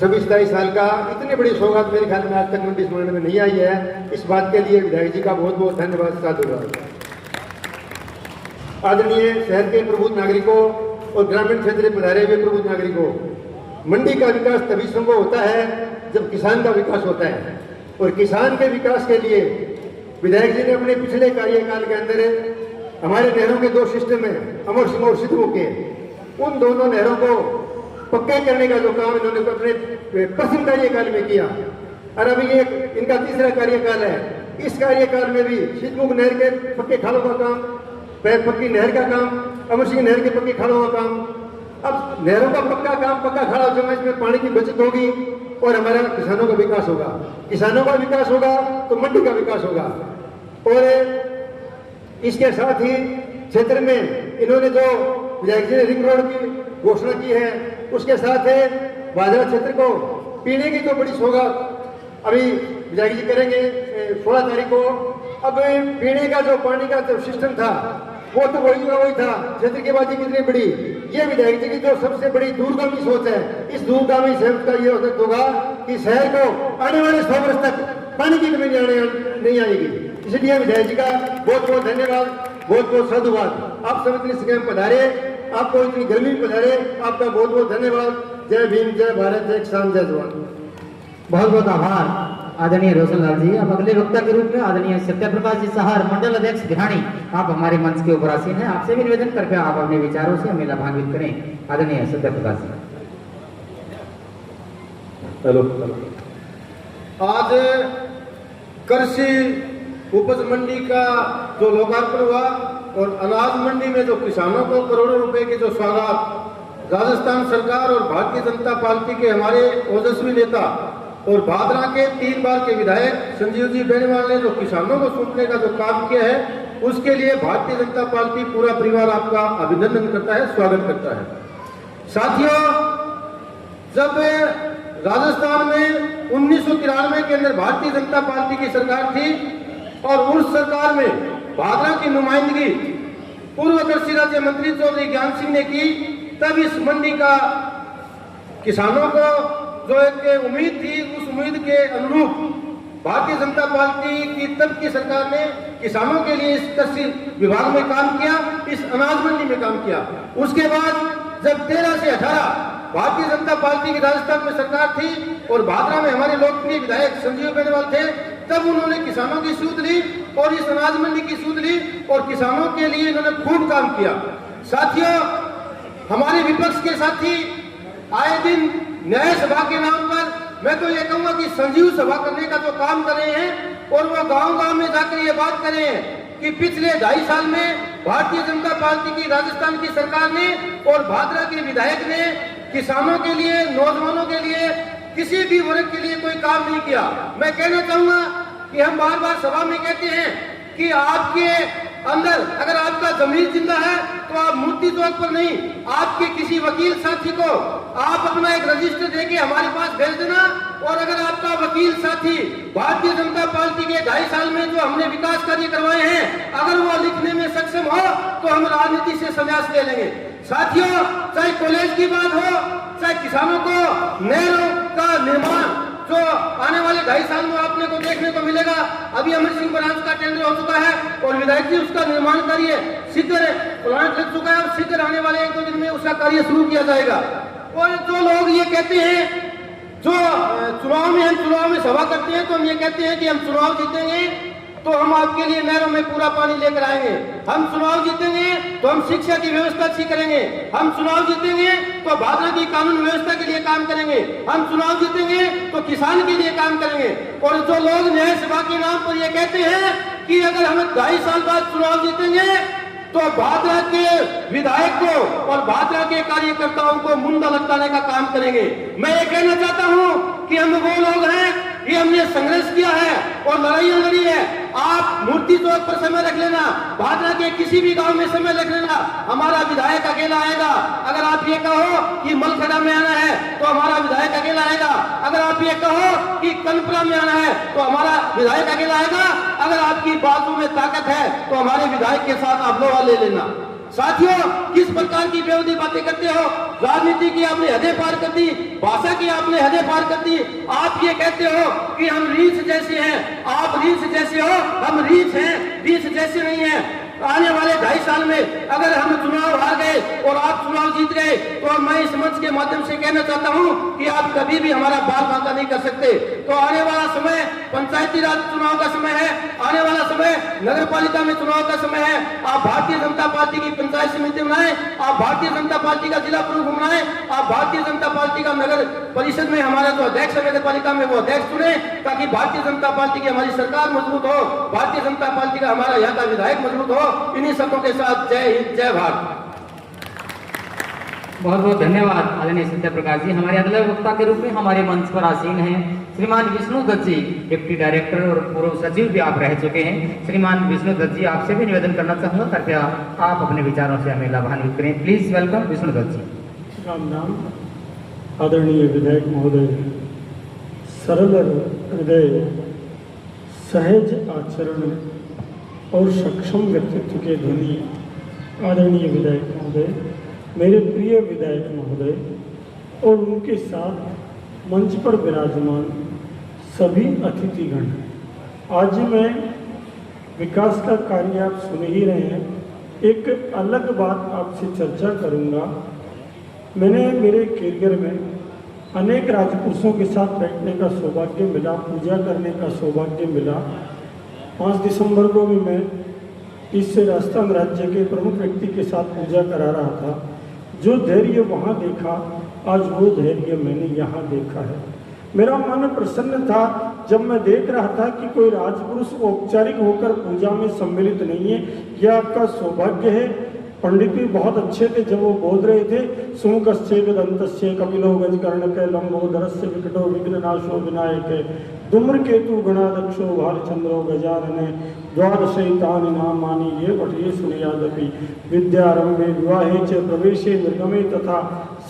26-27 साल का, इतनी बड़ी सौगात मेरे ख्याल में आज तक मंडी स्मरण में नहीं आई है। इस बात के लिए विधायक जी का बहुत बहुत धन्यवाद, साधुवाद। आदरणीय शहर के प्रबुद्ध नागरिकों और ग्रामीण क्षेत्र में पधारे हुए प्रबुद्ध नागरिकों, मंडी का विकास तभी संभव होता है जब किसान का विकास होता है। और किसान के विकास के लिए विधायक जी ने अपने पिछले कार्यकाल के अंदर हमारे नहरों के 2 सिस्टम है, अमर सिंह और सिद्धमुख के, उन दोनों नहरों को पक्के करने का जो काम इन्होंने अपने प्रथम कार्यकाल में किया और अभी ये इनका तीसरा कार्यकाल है। इस कार्यकाल में भी सिद्धमुख नहर के पक्के खालों का काम, पक्की नहर का काम, अमर सिंह नहर के पक्के खालों का काम। अब नहरों का पक्का काम, पक्का खाड़ा जमा, इसमें पानी की बचत होगी और हमारा किसानों का विकास होगा। किसानों का विकास होगा तो मंडी का विकास होगा। और इसके साथ ही क्षेत्र में इन्होंने जो विधायक जी ने रिंग रोड की घोषणा की है, उसके साथ बाजार क्षेत्र को पीने की जो बड़ी सौगात अभी विधायक जी करेंगे 16 तारीख को। अब पीने का जो पानी का जो सिस्टम था वो तो वही था, क्षेत्र की बाजी कितनी बड़ी। ये विधायक जी की जो सबसे बड़ी दूरगामी सोच है, इस दूरगामी सोच का ये अर्थ होगा कि शहर को आने वाले 100 वर्ष तक पानी की कमी नहीं आएगी। इसलिए विधायक जी का बहुत बहुत धन्यवाद, बहुत बहुत साधुवाद। आप सब इतनी संख्या में पधारे, आपको इतनी गर्मी में पधारे, आपका बहुत बहुत धन्यवाद। जय भीम, जय भारत, जय किसान, जय जवान। बहुत बहुत आभार आदरणीय रोशन लाल जी। अब अगले वक्ता के रूप में आदरणीय सत्यप्रकाश जी सहार, मंडल अध्यक्ष भिरानी, आप हमारे मंच के ऊपर आसीन हैं। आपसे भी निवेदन करके आप अपने विचारों से हमें लाभान्वित करें। आदरणीय सत्यप्रकाश जी। हेलो। आज कृषि उपज मंडी का जो लोकार्पण हुआ और अनाज मंडी में जो किसानों को करोड़ों रुपए की जो सौगात राजस्थान सरकार और भारतीय जनता पार्टी के हमारे ओजस्वी नेता और भादरा के 3 बार के विधायक संजीव जी बेनीवाल ने जो किसानों को सौंपने का जो काम किया है, उसके लिए भारतीय जनता पार्टी पूरा परिवार आपका अभिनंदन करता है, स्वागत करता है। साथियों, जब राजस्थान में 1993 के अंदर भारतीय जनता पार्टी की सरकार थी और उस सरकार में भादरा की नुमाइंदगी पूर्व कृषि राज्य मंत्री चौधरी ज्ञान सिंह ने की, तब इस मंडी का किसानों को जो एक उम्मीद थी, उस उम्मीद के अनुरूप भारतीय जनता पार्टी की तब की सरकार ने किसानों के लिए इस कृषि विभाग में काम किया, इस अनाज मंडी में काम किया। उसके बाद जब 13 से 18 भारतीय जनता पार्टी की राजस्थान में सरकार थी और भादरा में हमारे लोकप्रिय विधायक संजीव बेनीवाल थे, तब उन्होंने किसानों की सूध ली और इस अनाज मंडी की सूध ली और किसानों के लिए इन्होंने खूब काम किया। साथियों, हमारे विपक्ष के साथी आए दिन न्याय सभा के नाम पर, मैं तो ये कहूंगा कि संजीव सभा करने का जो काम कर रहे हैं और वो गांव-गांव में जाकर ये बात कर रहे हैं कि पिछले 2.5 साल में भारतीय जनता पार्टी की राजस्थान की सरकार ने और भादरा के विधायक ने किसानों के लिए, नौजवानों के लिए, किसी भी वर्ग के लिए कोई काम नहीं किया। मैं कहना चाहूंगा कि हम बार बार सभा में कहते हैं कि आपके अंदर अगर आपका जमीर जिंदा है तो आप मूर्ति चौक पर नहीं, आपके किसी वकील साथी को आप अपना एक रजिस्टर देके हमारे पास भेज देना। और अगर आपका वकील साथी भारतीय जनता पार्टी के 2.5 साल में जो हमने विकास कार्य करवाए हैं, अगर वो लिखने में सक्षम हो तो हम राजनीति से संन्यास ले लेंगे। साथियों, चाहे कॉलेज की बात हो, चाहे किसानों को नहरों का निर्माण जो आने वाले 2.5 साल में आपने को देखने को मिलेगा। अभी अमर सिंह ब्रांच का टेंडर हो चुका है और विधायक जी उसका निर्माण कार्य शीघ्र प्लांट लग चुका है और शीघ्र आने वाले 1-2 दिन में उसका कार्य शुरू किया जाएगा। और जो लोग ये कहते हैं, जो चुनाव में सभा करते हैं, तो हम ये कहते हैं कि हम चुनाव जीतेंगे तो हम आपके लिए नहरों में पूरा पानी लेकर आएंगे, हम चुनाव जीतेंगे तो हम शिक्षा की व्यवस्था अच्छी करेंगे, हम चुनाव जीतेंगे तो भादरा की कानून व्यवस्था के लिए काम करेंगे, हम चुनाव जीतेंगे तो किसान के लिए काम करेंगे। और जो लोग न्याय सभा के नाम पर ये कहते हैं कि अगर हम 2.5 साल बाद चुनाव जीतेंगे तो भादरा के विधायक को और भादरा के कार्यकर्ताओं को मुंडा लटकाने का काम करेंगे। मैं ये कहना चाहता हूं कि हम वो लोग हैं, ये हमने संघर्ष किया है और लड़ाइयां लड़ी है। आप मूर्ति चौक पर समय रख लेना, भादरा के किसी भी गांव में समय रख लेना, हमारा विधायक अकेला आएगा। अगर आप ये कहो कि मलखड़ा में आना है तो हमारा विधायक अकेला आएगा, अगर आप ये कहो कि कनपुरा में आना है तो हमारा विधायक अकेला आएगा, अगर आपकी बातों में ताकत है तो हमारे विधायक के साथ आप लोहा ले लेना। साथियों, किस प्रकार की बेहूदी बातें करते हो? राजनीति की आपने हदें पार कर दी, भाषा की आपने हदें पार कर दी। आप ये कहते हो कि हम रीछ जैसे हैं, आप रीछ जैसे हो, हम रीछ हैं, रीछ जैसे नहीं है। आने वाले 2.5 साल में अगर हम चुनाव हार गए और आप चुनाव जीत गए तो मैं इस मंच के माध्यम से कहना चाहता हूं कि आप कभी भी हमारा बाल बांका नहीं कर सकते। तो आने वाला समय पंचायती राज चुनाव का समय है, आने वाला समय नगर पालिका में चुनाव का समय है। आप भारतीय जनता पार्टी की पंचायत समिति बनाएं, आप भारतीय जनता पार्टी का जिला प्रमुख बनाएं, आप भारतीय जनता पार्टी का नगर परिषद में हमारा जो अध्यक्ष है नगर पालिका में वो अध्यक्ष चुने, ताकि भारतीय जनता पार्टी की हमारी सरकार मजबूत हो, भारतीय जनता पार्टी का हमारा यहाँ का विधायक मजबूत हो। इन्हीं शब्दों के साथ जय हिंद, जय भारत। बहुत बहुत धन्यवाद आदरणीय सत्य प्रकाश जी। हमारे अगले वक्ता के रूप में हमारे मंच पर आसीन हैं श्रीमान विष्णु दत्त जी, डिप्टी डायरेक्टर और पूर्व सचिव भी आप रह चुके हैं। श्रीमान विष्णु दत्त जी, आपसे भी निवेदन करना चाहूँगा, कृपया आप अपने विचारों से हमें लाभान्वित करें। प्लीज वेलकम विष्णु दत्त जी। राम नाम। आदरणीय विधायक महोदय, सरल हृदय, सहज आचरण और सक्षम व्यक्तित्व के धनी आदरणीय विधायक महोदय, मेरे प्रिय विधायक महोदय और उनके साथ मंच पर विराजमान सभी अतिथिगण, आज मैं विकास का कार्य आप सुन ही रहे हैं। एक अलग बात आपसे चर्चा करूंगा। मैंने मेरे करियर में अनेक राजपुरुषों के साथ बैठने का सौभाग्य मिला, पूजा करने का सौभाग्य मिला। 5 दिसंबर को भी मैं इस राजस्थान राज्य के प्रमुख व्यक्ति के साथ पूजा करा रहा था। जो धैर्य वहाँ देखा, आज वो धैर्य मैंने यहाँ देखा है। मेरा मन प्रसन्न था जब मैं देख रहा था कि कोई राजपुरुष औपचारिक होकर पूजा में सम्मिलित नहीं है। यह आपका सौभाग्य है। पंडित भी बहुत अच्छे थे जब वो बोल रहे थे, सुमुखस्य दंतस्य कपिलो गजकर्णक लंबोदरस्य विकटो विघ्ननाशो विनायक धूम्रकेतु गणाध्यक्षो भालचंद्रो गजानने द्वादशैतानि नामानि ये पठिये सुनियादपि विद्यारंभे विवाहे च प्रवेशे निर्गमे तथा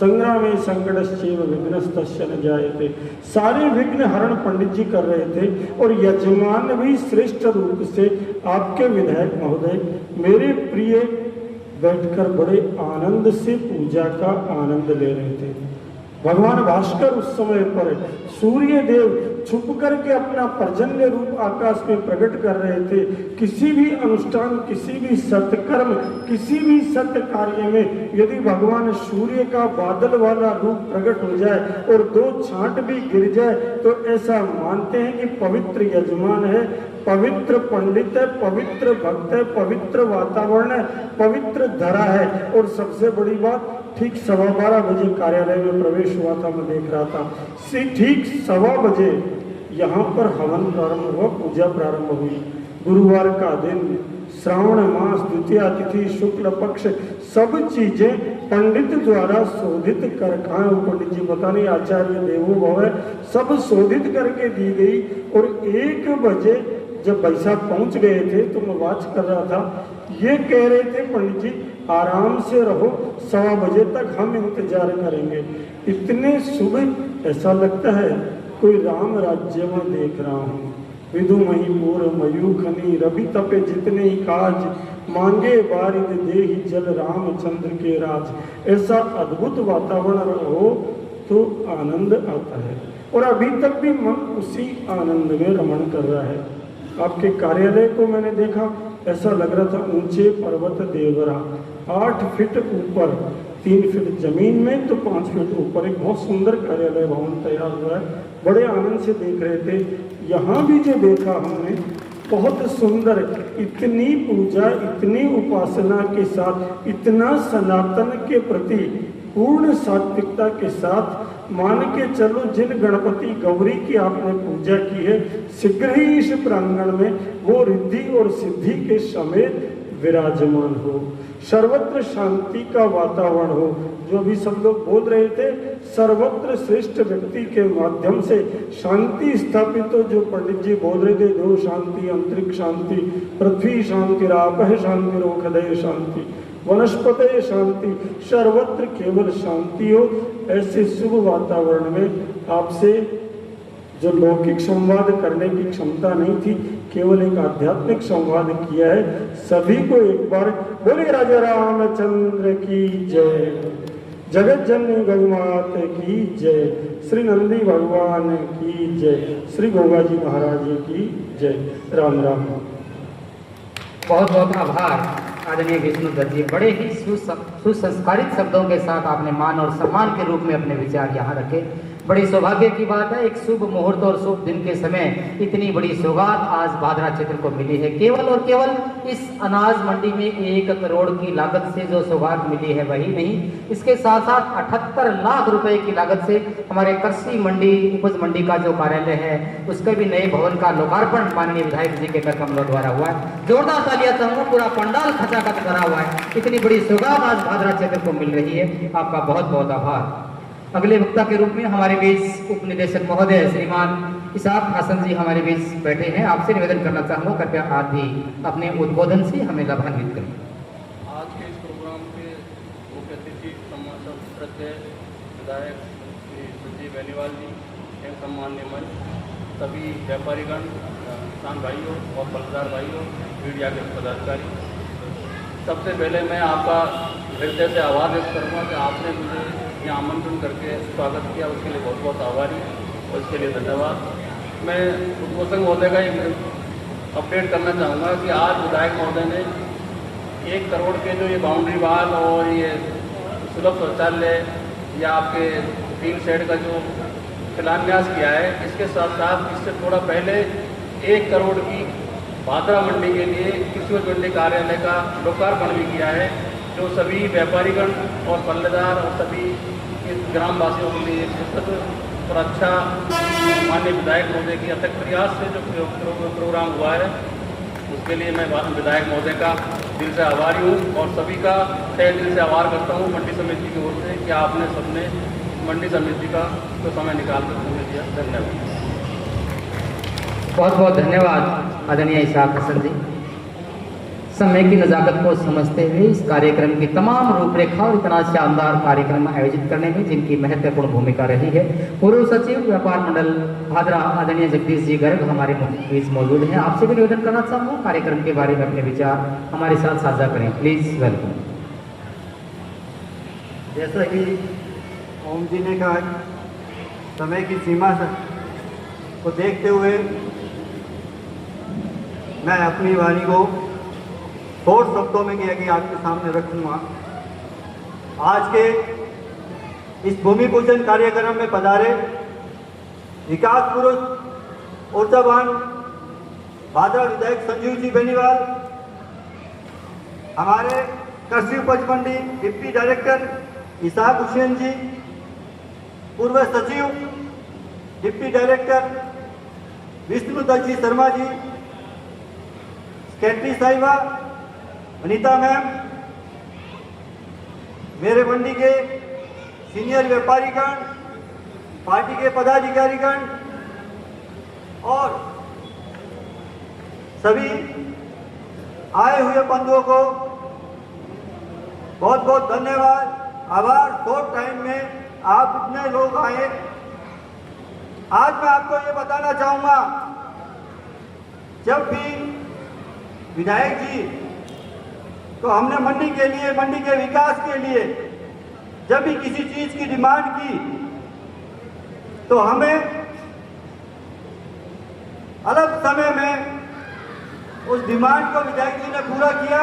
संग्रामे संकटश्चैव विघ्नस्तस्य न जायते। सारे विघ्न हरण पंडित जी कर रहे थे और यजमान भी श्रेष्ठ रूप से आपके विधायक महोदय मेरे प्रिय बैठकर बड़े आनंद से पूजा का आनंद ले रहे थे। भगवान भास्कर उस समय पर सूर्य देव छुप करके अपना पर्जन्य रूप आकाश में प्रकट कर रहे थे। किसी भी अनुष्ठान, किसी भी सत्कर्म, किसी भी सत्य कार्य में यदि भगवान सूर्य का बादल वाला रूप प्रकट हो जाए और 2 छांट भी गिर जाए तो ऐसा मानते हैं कि पवित्र यजमान है, पवित्र पंडित है, पवित्र भक्त है, पवित्र वातावरण है, पवित्र धरा है। और सबसे बड़ी बात, ठीक 12:15 बजे कार्यालय में प्रवेश हुआ था, मैं देख रहा था। ठीक 1:15 बजे यहाँ पर हवन प्रारंभ हुआ, पूजा प्रारंभ हुई। गुरुवार का दिन, श्रावण मास, द्वितीया तिथि, शुक्ल पक्ष, सब चीजें पंडित द्वारा शोधित कर, कहाँ पंडित जी पता नहीं, आचार्य देवो भव है, सब शोधित करके दी गई। और 1 बजे जब भाई साहब पहुंच गए थे तो मैं वाच कर रहा था, ये कह रहे थे पंडित जी आराम से रहो, 1:15 बजे तक हम इंतजार करेंगे। इतने सुबह ऐसा लगता है कोई राम राज्य में देख रहा हूँ। विदु महीपुर मयूखनी रवि तपे जितने ही काज, मांगे बारिद देहि जल रामचंद्र के राज। ऐसा अद्भुत वातावरण हो तो आनंद आता है और अभी तक भी मन उसी आनंद में रमण कर रहा है। आपके कार्यालय को मैंने देखा, ऐसा लग रहा था ऊंचे पर्वत देवरा, 8 फीट ऊपर, 3 फीट जमीन में तो 5 फीट ऊपर एक बहुत सुंदर कार्यालय भवन तैयार हुआ है। बड़े आनंद से देख रहे थे। यहाँ भी जो देखा हमने बहुत सुंदर, इतनी पूजा, इतनी उपासना के साथ, इतना सनातन के प्रति पूर्ण सात्विकता के साथ मान के चलो, जिन गणपति गौरी की आपने पूजा की है, शीघ्र ही इस प्रांगण में वो रिद्धि और सिद्धि के समेत विराजमान हो, सर्वत्र शांति का वातावरण हो। जो भी सब लोग बोल रहे थे, सर्वत्र श्रेष्ठ व्यक्ति के माध्यम से शांति स्थापित हो। जो पंडित जी बोल रहे थे, दो शांति, अंतरिक्ष शांति, पृथ्वी शांति, आपः शांति, रोखदय शांति, वनस्पति शांति, सर्वत्र केवल शांति हो। ऐसे शुभ वातावरण में आपसे जो लौकिक संवाद करने की क्षमता नहीं थी, केवल एक आध्यात्मिक संवाद किया है। सभी को एक बार बोले राजा रामचंद्र की जय, जगत जननी गौ माता की जय, श्री नंदी भगवान की जय, श्री गोगा जी महाराज जी की जय। राम राम। बहुत बहुत आभार आदरणीय विष्णुदत्त जी, बड़े ही सुसंस्कारित शब्दों के साथ आपने मान और सम्मान के रूप में अपने विचार यहाँ रखे। बड़ी सौभाग्य की बात है, एक शुभ मुहूर्त और शुभ दिन के समय इतनी बड़ी सौगात आज भादरा क्षेत्र को मिली है। केवल और केवल इस अनाज मंडी में 1 करोड़ की लागत से जो सौगात मिली है वही नहीं, इसके साथ साथ 78 लाख रुपए की लागत से हमारे कृषि मंडी उपज मंडी का जो कार्यालय है उसका भी नए भवन का लोकार्पण माननीय विधायक जी के कर कमलों द्वारा हुआ है। जोरदार तालियां चाहूंगा, पूरा पंडाल खचाखच भरा हुआ है। इतनी बड़ी सौगात आज भादरा क्षेत्र को मिल रही है, आपका बहुत बहुत आभार। अगले वक्ता के रूप में हमारे बीच उप निदेशक महोदय श्रीमान इसाक हसन जी हमारे बीच बैठे हैं। आपसे निवेदन करना चाहूँगा, कृपया आप भी अपने उद्बोधन से हमें लाभान्वित करें। आज के इस प्रोग्राम के मुख्य अतिथि सम्मान श्रद्धेय विधायक श्री संजीव बेनीवाल जी एवं सम्मान्य मंच, सभी व्यापारीगण, किसान भाइयों और फलदार भाइयों, मीडिया के पदाधिकारी, सबसे पहले मैं आपका हृदय से आभार व्यक्त करूँगा कि आपने मुझे यहाँ आमंत्रण करके स्वागत किया, उसके लिए बहुत बहुत आभारी और इसके लिए धन्यवाद। मैं उद्घोषक महोदय का एक अपडेट करना चाहूँगा कि आज विधायक महोदय ने 1 करोड़ के जो ये बाउंड्री वाल और ये सुलभ शौचालय या आपके टीन शेड का जो शिलान्यास किया है, इसके साथ साथ इससे थोड़ा पहले 1 करोड़ की भादरा मंडी के लिए कृषि मंडी कार्यालय का लोकार्पण भी किया है, जो सभी व्यापारीगण और पल्लेदार और सभी ग्रामवासियों के लिए सुखद और अच्छा माननीय विधायक महोदय की अथक प्रयास से जो प्रोग्राम हुआ है, उसके लिए मैं विधायक महोदय का दिल से आभारी हूँ और सभी का तहे दिल से आभार करता हूँ मंडी समिति की ओर से कि आपने सबने मंडी समिति का तो समय निकाल कर समय दिया। धन्यवाद। बहुत बहुत धन्यवाद आदरणीय इसाक हसन जी। समय की नज़ाकत को समझते हुए इस कार्यक्रम की तमाम रूपरेखा और इतना शानदार कार्यक्रम आयोजित करने में जिनकी महत्वपूर्ण भूमिका रही है, पूर्व सचिव व्यापार मंडल भादरा आदरणीय जगदीश जी गर्ग हमारे बीच मौजूद हैं। आपसे भी निवेदन करना चाहूँगा, कार्यक्रम के बारे में अपने विचार हमारे साथ साझा करें, प्लीज वेलकम। जैसा कि ओम जी ने कहा, समय की सीमा को देखते हुए मैं अपनी वाणी को थोड़ शब्दों में कह के आपके सामने रखूंगा। आज के इस भूमि पूजन कार्यक्रम में पधारे विकास पुरुष ऊर्जावान भादरा विधायक संजीव जी बेनीवाल, हमारे कृषि उपज मंडी डिप्टी डायरेक्टर इसाक हुसैन जी, पूर्व सचिव डिप्टी डायरेक्टर विष्णुदत्त जी शर्मा जी, सेक्रेटरी साहिबा अनीता मैम, मेरे मंडी के सीनियर व्यापारीगण, पार्टी के पदाधिकारीगण और सभी आए हुए बंधुओं को बहुत बहुत धन्यवाद, आभार। शॉर्ट टाइम में आप इतने लोग आए। आज मैं आपको ये बताना चाहूँगा, जब भी विधायक जी तो हमने मंडी के लिए, मंडी के विकास के लिए जब भी किसी चीज की डिमांड की तो हमें अलग समय में उस डिमांड को विधायक जी ने पूरा किया।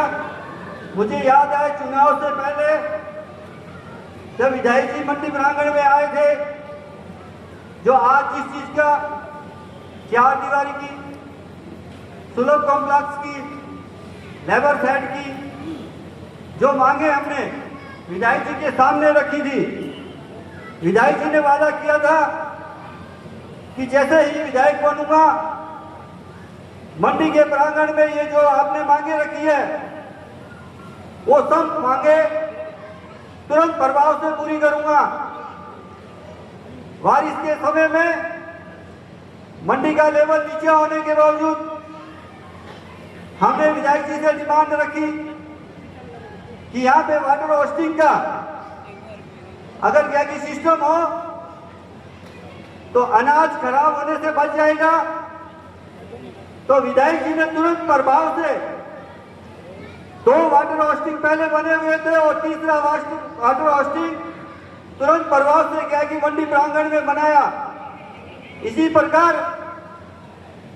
मुझे याद है चुनाव से पहले जब विधायक जी मंडी प्रांगण में आए थे, जो आज जिस चीज का 4 दीवारी की, सुलभ कॉम्प्लेक्स की, लेबर साइड की जो मांगे हमने विधायक जी के सामने रखी थी, विधायक जी ने वादा किया था कि जैसे ही विधायक बनूंगा मंडी के प्रांगण में ये जो आपने मांगे रखी है वो सब मांगे तुरंत प्रभाव से पूरी करूंगा। बारिश के समय में मंडी का लेवल नीचे होने के बावजूद हमने विधायक जी से डिमांड रखी कि यहाँ पे वाटर होस्टिंग का अगर क्या कि सिस्टम हो तो अनाज खराब होने से बच जाएगा तो विधायक जी ने तुरंत प्रभाव से 2 वाटर होस्टिंग पहले बने हुए थे और तीसरा वाटर होस्टिंग तुरंत प्रभाव से क्या कि मंडी प्रांगण में बनाया। इसी प्रकार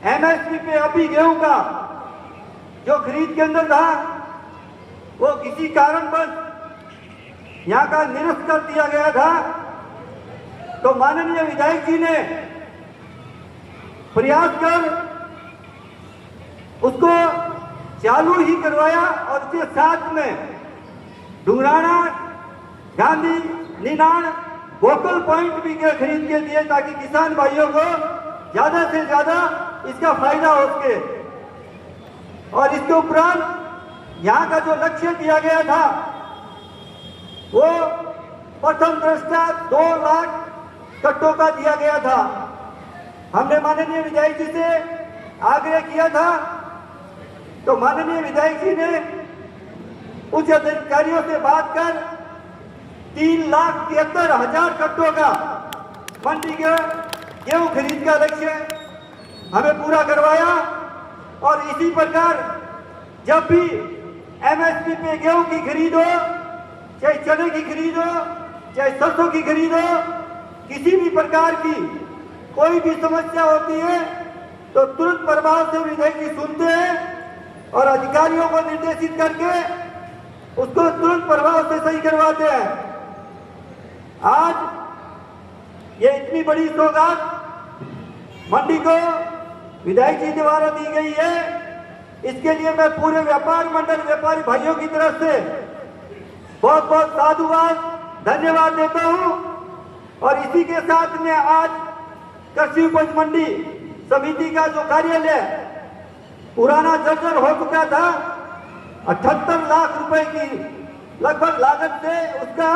एमएसपी पे अभी गेहूं का जो खरीद केंद्र था वो किसी कारणवश यहाँ का निरस्त कर दिया गया था, तो माननीय विधायक जी ने प्रयास कर उसको चालू ही करवाया और उसके साथ में डुंगराना, गांधी, निनाण, वोकल पॉइंट भी के खरीद के दिए ताकि किसान भाइयों को ज्यादा से ज्यादा इसका फायदा हो सके। और इसके उपरांत यहाँ का जो लक्ष्य दिया गया था वो प्रथम दृष्टा 2 लाख कट्टों का दिया गया था। हमने माननीय विधायक जी से आग्रह किया था, तो माननीय विधायक जी ने उच्च अधिकारियों से बात कर 3,73,000 कट्टों का मंडी के गेहूं खरीद का लक्ष्य हमें पूरा करवाया। और इसी प्रकार जब भी एमएसपी पे गेहूं की खरीद हो, चाहे चने की खरीद हो, चाहे सरसों की खरीद हो, किसी भी प्रकार की कोई भी समस्या होती है तो तुरंत प्रभाव से विधायक जी सुनते हैं और अधिकारियों को निर्देशित करके उसको तुरंत प्रभाव से सही करवाते हैं। आज ये इतनी बड़ी सौगात मंडी को विधायक जी द्वारा दी गई है, इसके लिए मैं पूरे व्यापार मंडल व्यापारी भाइयों की तरफ से बहुत बहुत साधुवाद धन्यवाद देता हूं। और इसी के साथ में आज कृषि उपज मंडी समिति का जो कार्यालय पुराना जर्जर हो चुका था, 78 लाख रुपए की लगभग लागत से उसका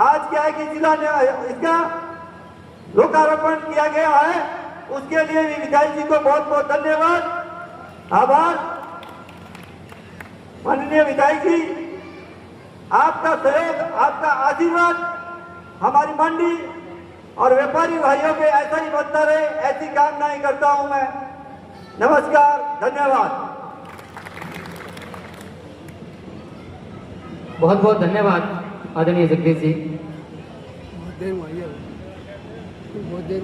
आज क्या है कि जिला ने इसका लोकार्पण किया गया है। उसके लिए भी विधायक जी को बहुत बहुत धन्यवाद, आभार। माननीय विधायक जी, आपका सहयोग, आपका आशीर्वाद हमारी मंडी और व्यापारी भाइयों के ऐसा ही बनता रहे, ऐसी कामनाएं करता हूं मैं। नमस्कार, धन्यवाद। बहुत बहुत धन्यवाद आदरणीय जगदीश जी।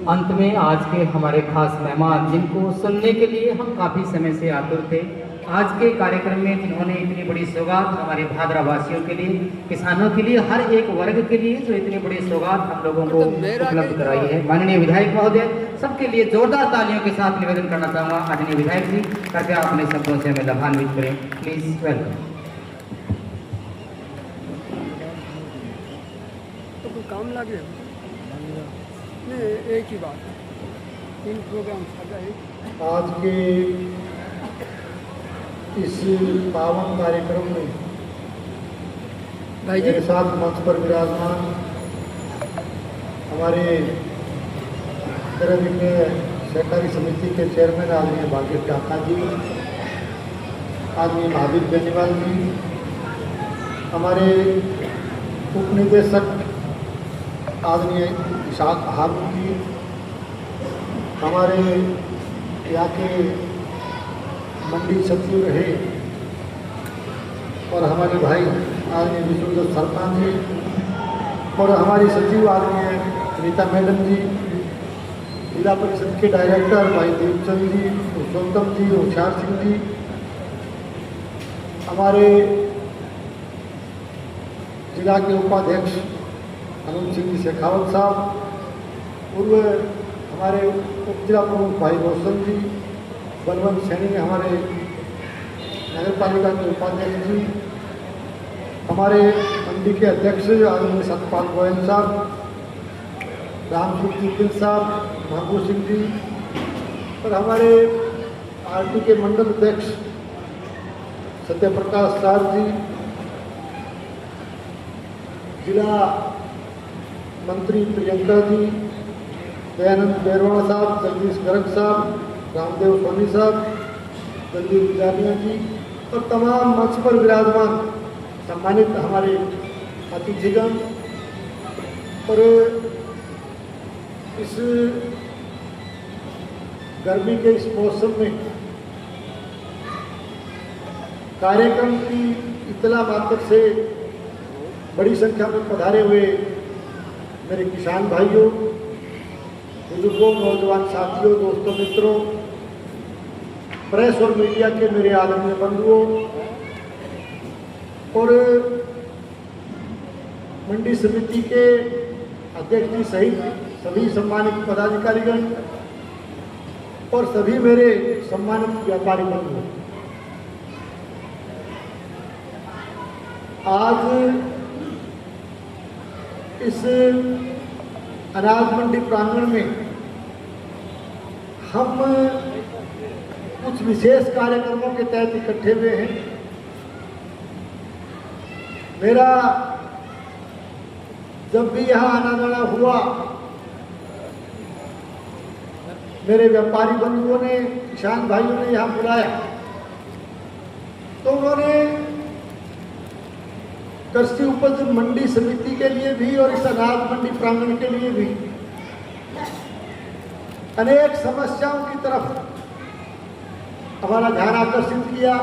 अंत में आज के हमारे खास मेहमान जिनको सुनने के लिए हम काफी समय से आतुर थे, आज के कार्यक्रम में जिन्होंने इतनी बड़ी सौगात हमारे भादरा वासियों के लिए, किसानों के लिए, हर एक वर्ग के लिए जो इतनी बड़ी सौगात हम लोगों को उपलब्ध कराई है, माननीय विधायक महोदय, सबके लिए जोरदार तालियों के साथ निवेदन करना चाहूँगा। आदरणीय विधायक जी, कृपया अपने शब्दों से हमें लाभान्वित करें, प्लीज। वेलकम। काम लगे एक ही बात, 3 प्रोग्राम आज के इस पावन कार्यक्रम में मेरे साथ मंच पर विराजमान हमारे सहकारी समिति के चेयरमैन आदरणीय भाग्य टाका जी, आदरणीय महावीर बेनीवाल जी, हमारे उप निदेशक आदरणीय इशाक हारून जी, हमारे यहाँ के मंडी सचिव रहे और हमारे भाई आदरणीय विष्णुदत्त सरपंच जी और हमारी सचिव आदरणीय रीता मैडम जी, जिला परिषद के डायरेक्टर भाई देवचंद जी, पुरुषोत्तम जी, होशियार सिंह जी, हमारे जिला के उपाध्यक्ष अनंत सिंह जी शेखावत साहब, पूर्व हमारे उप जिला प्रमुख भाई रोशन जी, बलवंत सैनी हमारे नगर पालिका के उपाध्यक्ष जी, हमारे मंडी के अध्यक्ष आदरणीय सतपाल गोयल साहब, रामसुख जी साहब, महबूब सिंह जी और हमारे पार्टी के मंडल अध्यक्ष सत्यप्रकाश सार जी, जिला मंत्री प्रियंका जी, दयानंद बैरवाणा साहब, जगदीश गर्ग साहब, रामदेव सोनी साहब, दलजीत जानिया जी और तमाम मंच पर विराजमान सम्मानित हमारे अतिथिगण और इस गर्मी के इस मौसम में कार्यक्रम की इतला मात्र से बड़ी संख्या में पधारे हुए मेरे किसान भाइयों, बुजुर्गों, नौजवान साथियों, दोस्तों, मित्रों, प्रेस और मीडिया के मेरे आदरणीय बंधुओं और मंडी समिति के अध्यक्ष जी सहित सभी सम्मानित पदाधिकारीगण और सभी मेरे सम्मानित व्यापारी बंधु, आज इस अनाज मंडी प्रांगण में हम कुछ विशेष कार्यक्रमों के तहत इकट्ठे हुए हैं। मेरा जब भी यहाँ आना जाना हुआ, मेरे व्यापारी बंधुओं ने, किसान भाइयों ने यहाँ बुलाया तो उन्होंने कृषि उपज मंडी समिति के लिए भी और इस अनाज मंडी प्रांगण के लिए भी अनेक समस्याओं की तरफ हमारा ध्यान आकर्षित किया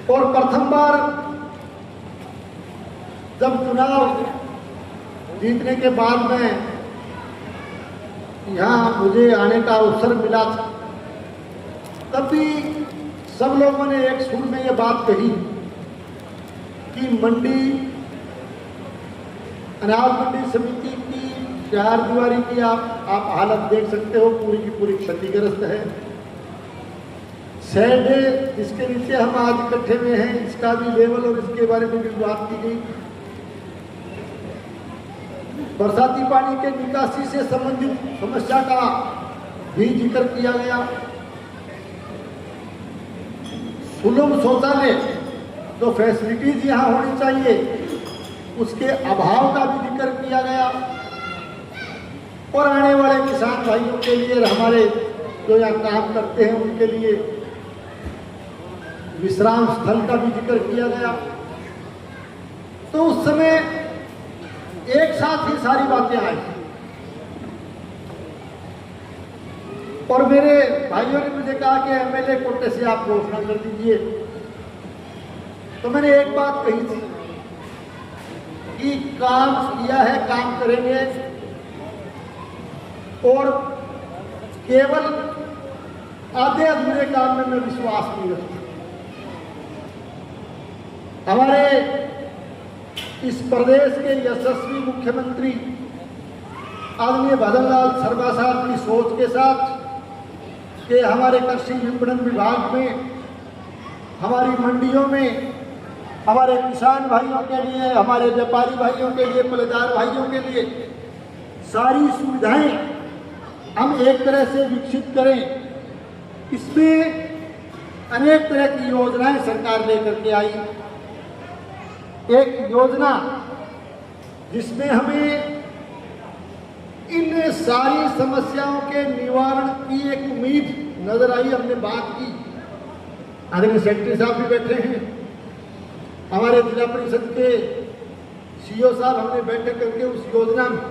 और प्रथम बार जब चुनाव जीतने के बाद में यहाँ मुझे आने का अवसर मिला था, तब भी सब लोगों ने एक सुर में ये बात कही कि मंडी, अनाज मंडी समिति की चार दीवारी की आप हालत देख सकते हो, पूरी की पूरी क्षतिग्रस्त है। शेड जिसके नीचे हम आज इकट्ठे हुए हैं, इसका भी लेवल और इसके बारे में भी बात की गई। बरसाती पानी के निकासी से संबंधित समस्या का भी जिक्र किया गया। सुलभ शौचालय जो फैसिलिटीज यहाँ होनी चाहिए उसके अभाव का भी जिक्र किया गया और आने वाले किसान भाइयों के लिए, हमारे जो यहाँ काम करते हैं उनके लिए विश्राम स्थल का भी जिक्र किया गया। तो उस समय एक साथ ही सारी बातें आई और मेरे भाइयों ने मुझे कहा कि एमएलए कोटे से आप घोषणा कर दीजिए। तो मैंने एक बात कही थी कि काम किया है, काम करेंगे और केवल आधे अधूरे काम में मैं विश्वास नहीं रखता। हमारे इस प्रदेश के यशस्वी मुख्यमंत्री आदरणीय भजन लाल शर्मा साहब की सोच के साथ कि हमारे कृषि विपणन विभाग में, हमारी मंडियों में, हमारे किसान भाइयों के लिए, हमारे व्यापारी भाइयों के लिए, पलेदार भाइयों के लिए सारी सुविधाएं हम एक तरह से विकसित करें। इसमें अनेक तरह की योजनाएं सरकार लेकर के आई। एक योजना जिसमें हमें इन सारी समस्याओं के निवारण की एक उम्मीद नजर आई, हमने बात की। आदरणीय सेक्रेटरी साहब भी बैठे हैं, हमारे जिला परिषद के सीईओ साहब, हमने बैठक करके उस योजना में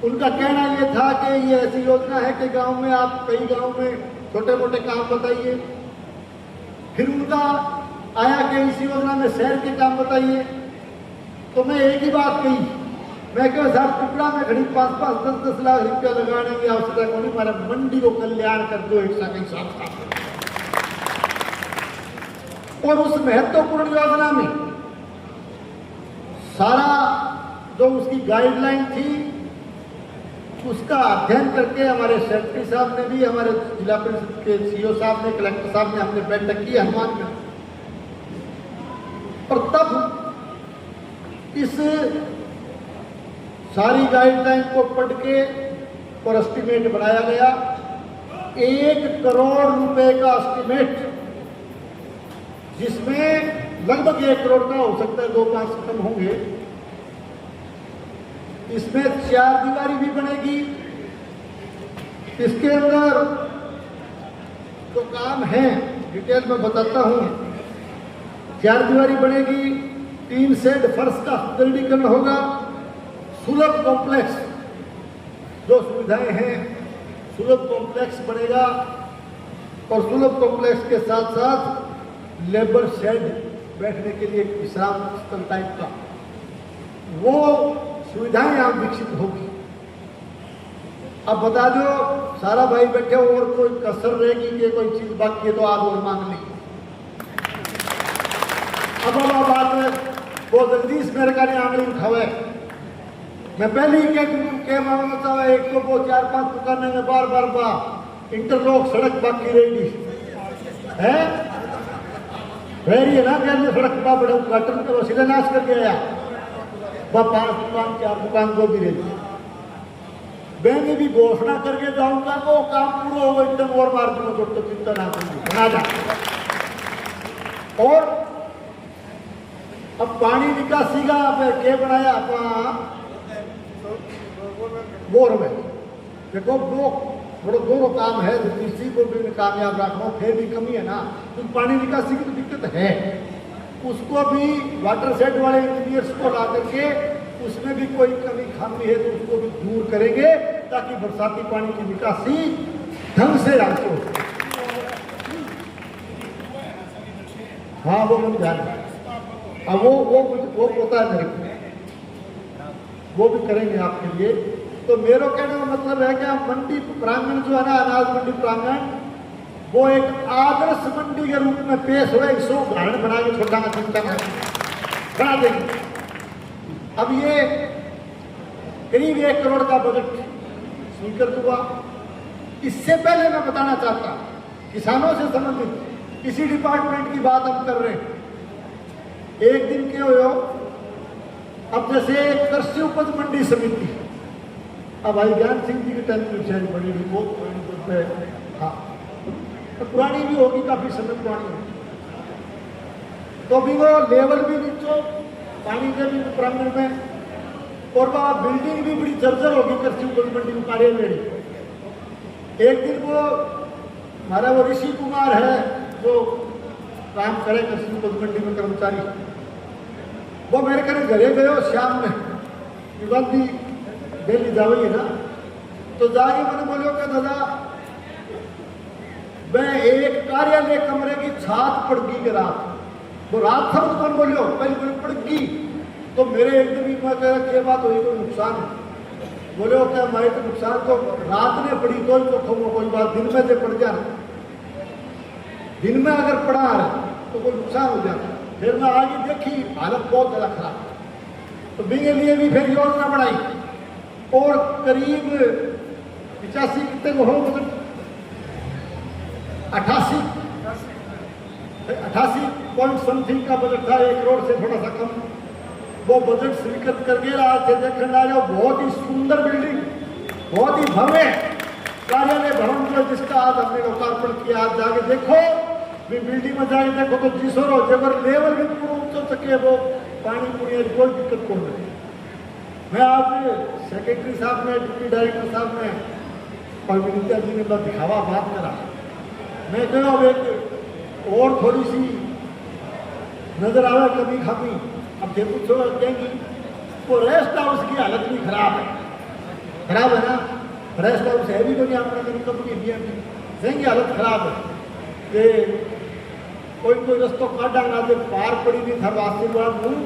उनका कहना ये था कि ये ऐसी योजना है कि गांव में आप, कई गांव में छोटे मोटे काम बताइए। फिर उनका आया कि इस योजना में शहर के काम बताइए। तो मैं एक ही बात कही, मैं कहा साहब टुकड़ा में खड़ी 5-5, 10-10 लाख रुपया लगाने की आवश्यकता को नहीं, हमारा मंडी को कल्याण कर दो एक साथ। और उस महत्वपूर्ण योजना में सारा जो उसकी गाइडलाइन थी उसका अध्ययन करके हमारे सेक्रेटरी साहब ने भी, हमारे जिला परिषद के सीईओ साहब ने, कलेक्टर साहब ने, हमने बैठक की हनुमान में। और तब इस सारी गाइडलाइन को पढ़ के और एस्टिमेट बनाया गया। 1 करोड़ रुपए का एस्टिमेट, जिसमें लगभग 1 करोड़ का हो सकता है, 2-5 कम होंगे। इसमें 4 दीवारी भी बनेगी। इसके अंदर जो काम है डिटेल में बताता हूँ। 4 दीवारी बनेगी, 3 शेड फर्श का सुदृढ़ीकरण होगा, सुलभ कॉम्प्लेक्स जो सुविधाएं हैं, सुलभ कॉम्प्लेक्स बनेगा और सुलभ कॉम्प्लेक्स के साथ साथ लेबर शेड बैठने के लिए एक विश्राम स्थल टाइप का वो सुविधाएं यहाँ विकसित होगी। अब बता दो सारा भाई बैठे हो और कोई कसर रहेगी कि कोई चीज बाकी है तो आज और मांग ली। अब बात है वो जगदीश मेरे का ने आंगली उठावे। मैं पहले ही क्या मांगना चाहता एक तो वो 4-5 दुकानें में बार बार इंटरलॉक सड़क बाकी रहेगी है है ना क्या सड़क का बड़े उद्घाटन के शिलान्यास करके आया वह 5 दुकान 4 दुकान को भी रहेगी। मैं भी घोषणा करके जाऊंगा तो काम पूरा होगा एकदम और मार दूंगा तो चिंता ना बना जा। और अब पानी निकासी का क्या बनाया बोरवेल। देखो वो बड़ो दोनों काम है, किसी को भी कामयाब रखना फिर भी कमी है ना, तो पानी निकासी की तो दिक्कत है। उसको भी वाटर सेट वाले इंजीनियर्स को ला करके उसमें भी कोई कमी खामी है तो उसको भी दूर करेंगे ताकि बरसाती पानी की निकासी ढंग से हो। हाँ वो मुझे ध्यान है। अब वो होता है मेरे को, वो भी करेंगे आपके लिए। तो मेरा कहने का मतलब है कि मंडी प्रांगण जो है ना, अनाज मंडी प्रांगण, वो एक आदर्श मंडी के रूप में पेश हो। 100 उदाहरण बना के छोटा चिंता बना देंगे। अब ये करीब 1 करोड़ का बजट स्वीकृत हुआ। इससे पहले मैं बताना चाहता किसानों से संबंधित इसी डिपार्टमेंट की बात हम कर रहे हैं। एक दिन के हो अब जैसे कृषि उपज मंडी समिति, अब भाई ज्ञान सिंह जी के टाइम में शायद बड़ी भी बहुत पुरानी, हाँ तो पुरानी भी होगी, काफी समय पुरानी होगी। तो अभी वो लेवल भी नीचे पानी के भी प्रांगण में, और वह बिल्डिंग भी बड़ी जर्जर होगी कृषि उपज मंडी में कार्यालय। एक दिन वो हमारा वो ऋषि कुमार है जो काम करे कृषि उपज मंडी में कर्मचारी, वो मेरे घर घरे गए शाम में युगांधी दिल्ली जाओ ना, तो जाके मैंने बोलो कि दादा मैं एक कार्यालय कमरे की छात पड़गी के रात, वो रात था तो कौन बोलियो पहले पड़गी, तो मेरे एकदम ही मैं कह क्या बात हुई, कोई नुकसान बोले हो क्या मैं तो नुकसान तो रात ने पड़ी तो कोई बात, दिन में से पड़ जा, दिन में अगर पड़ा तो कोई नुकसान हो जाता। फिर मैं आगे देखी हालत बहुत ज़्यादा खराब, तो के लिए भी फिर योजना बनाई और करीब 85 कितने को हो मतलब 88 पॉइंट समथिंग का बजट था, 1 करोड़ से थोड़ा सा कम। वो बजट स्वीकृत करके आज से देखने आ जाओ, बहुत ही सुंदर बिल्डिंग, बहुत ही भव्य कार्यालय भवन जो जिसका आज हमने लोकार्पण किया। आज जाके देखो भी बिल्डिंग में जाके देखो तो जिसो जबर लेवल भी पूरा ऊंचा सके, वो पानी पूरी कोई दिक्कत कौन नहीं। मैं आज सेक्रेटरी साहब ने, डिप्टी डायरेक्टर साहब ने और विनीता जी ने बस दिखावा बात करा। मैं कहूँ अब एक और थोड़ी सी नजर आवे कभी खामी, अब देखो तो कहेंगी वो रेस्ट हाउस की हालत भी खराब है ना, रेस्ट हाउस है भी तो नहीं आपने कभी कंपनी दिया की हालत खराब है। ये कोई रस्तो काटा ना दे पार पड़ी नहीं था आशीर्वाद हूँ,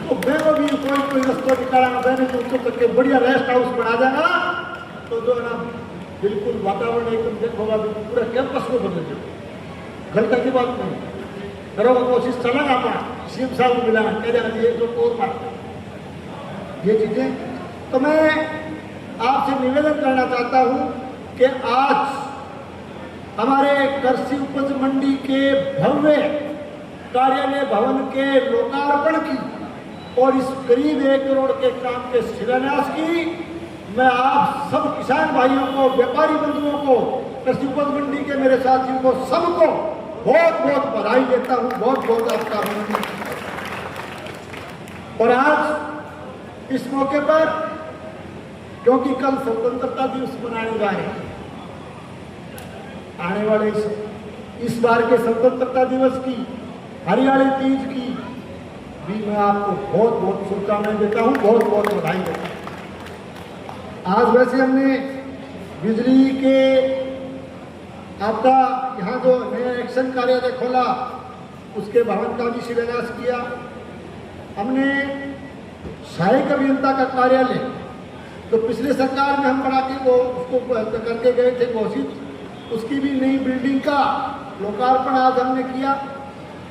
तो मैं भी कोई रस्तो निकाला मैंने तो करके बढ़िया रेस्ट हाउस बना देगा तो जो है ना बिल्कुल वातावरण एकदम देखोगा पूरा कैंपस को बदल जाए। गलत की बात नहीं, करो कोशिश चलेगा अपना सीएम साहब को मिला कह देना चाहिए जो और बात ये चीजें। तो मैं आपसे निवेदन करना चाहता हूँ कि आज हमारे कृषि उपज मंडी के भव्य कार्यालय भवन के लोकार्पण की और इस करीब 1 करोड़ के काम के शिलान्यास की मैं आप सब किसान भाइयों को, व्यापारी बंधुओं को, कृषि उपज मंडी के मेरे साथियों को, सबको बहुत बहुत बधाई देता हूँ, बहुत बहुत आपका अभिनंदन। और आज इस मौके पर क्योंकि कल स्वतंत्रता दिवस मनाने जा रहे हैं, आने वाले इस बार के स्वतंत्रता दिवस की, हरियाली तीज की भी मैं आपको बहुत बहुत शुभकामनाएं देता हूं, बहुत बहुत बधाई देता हूं। आज वैसे हमने बिजली के आपका यहाँ जो नया एक्शन कार्यालय खोला उसके भवन का भी शिलान्यास किया। हमने सहायक अभियंता का कार्यालय तो पिछले सरकार में हम बना के वो उसको करके गए थे घोषित, उसकी भी नई बिल्डिंग का लोकार्पण आज हमने किया।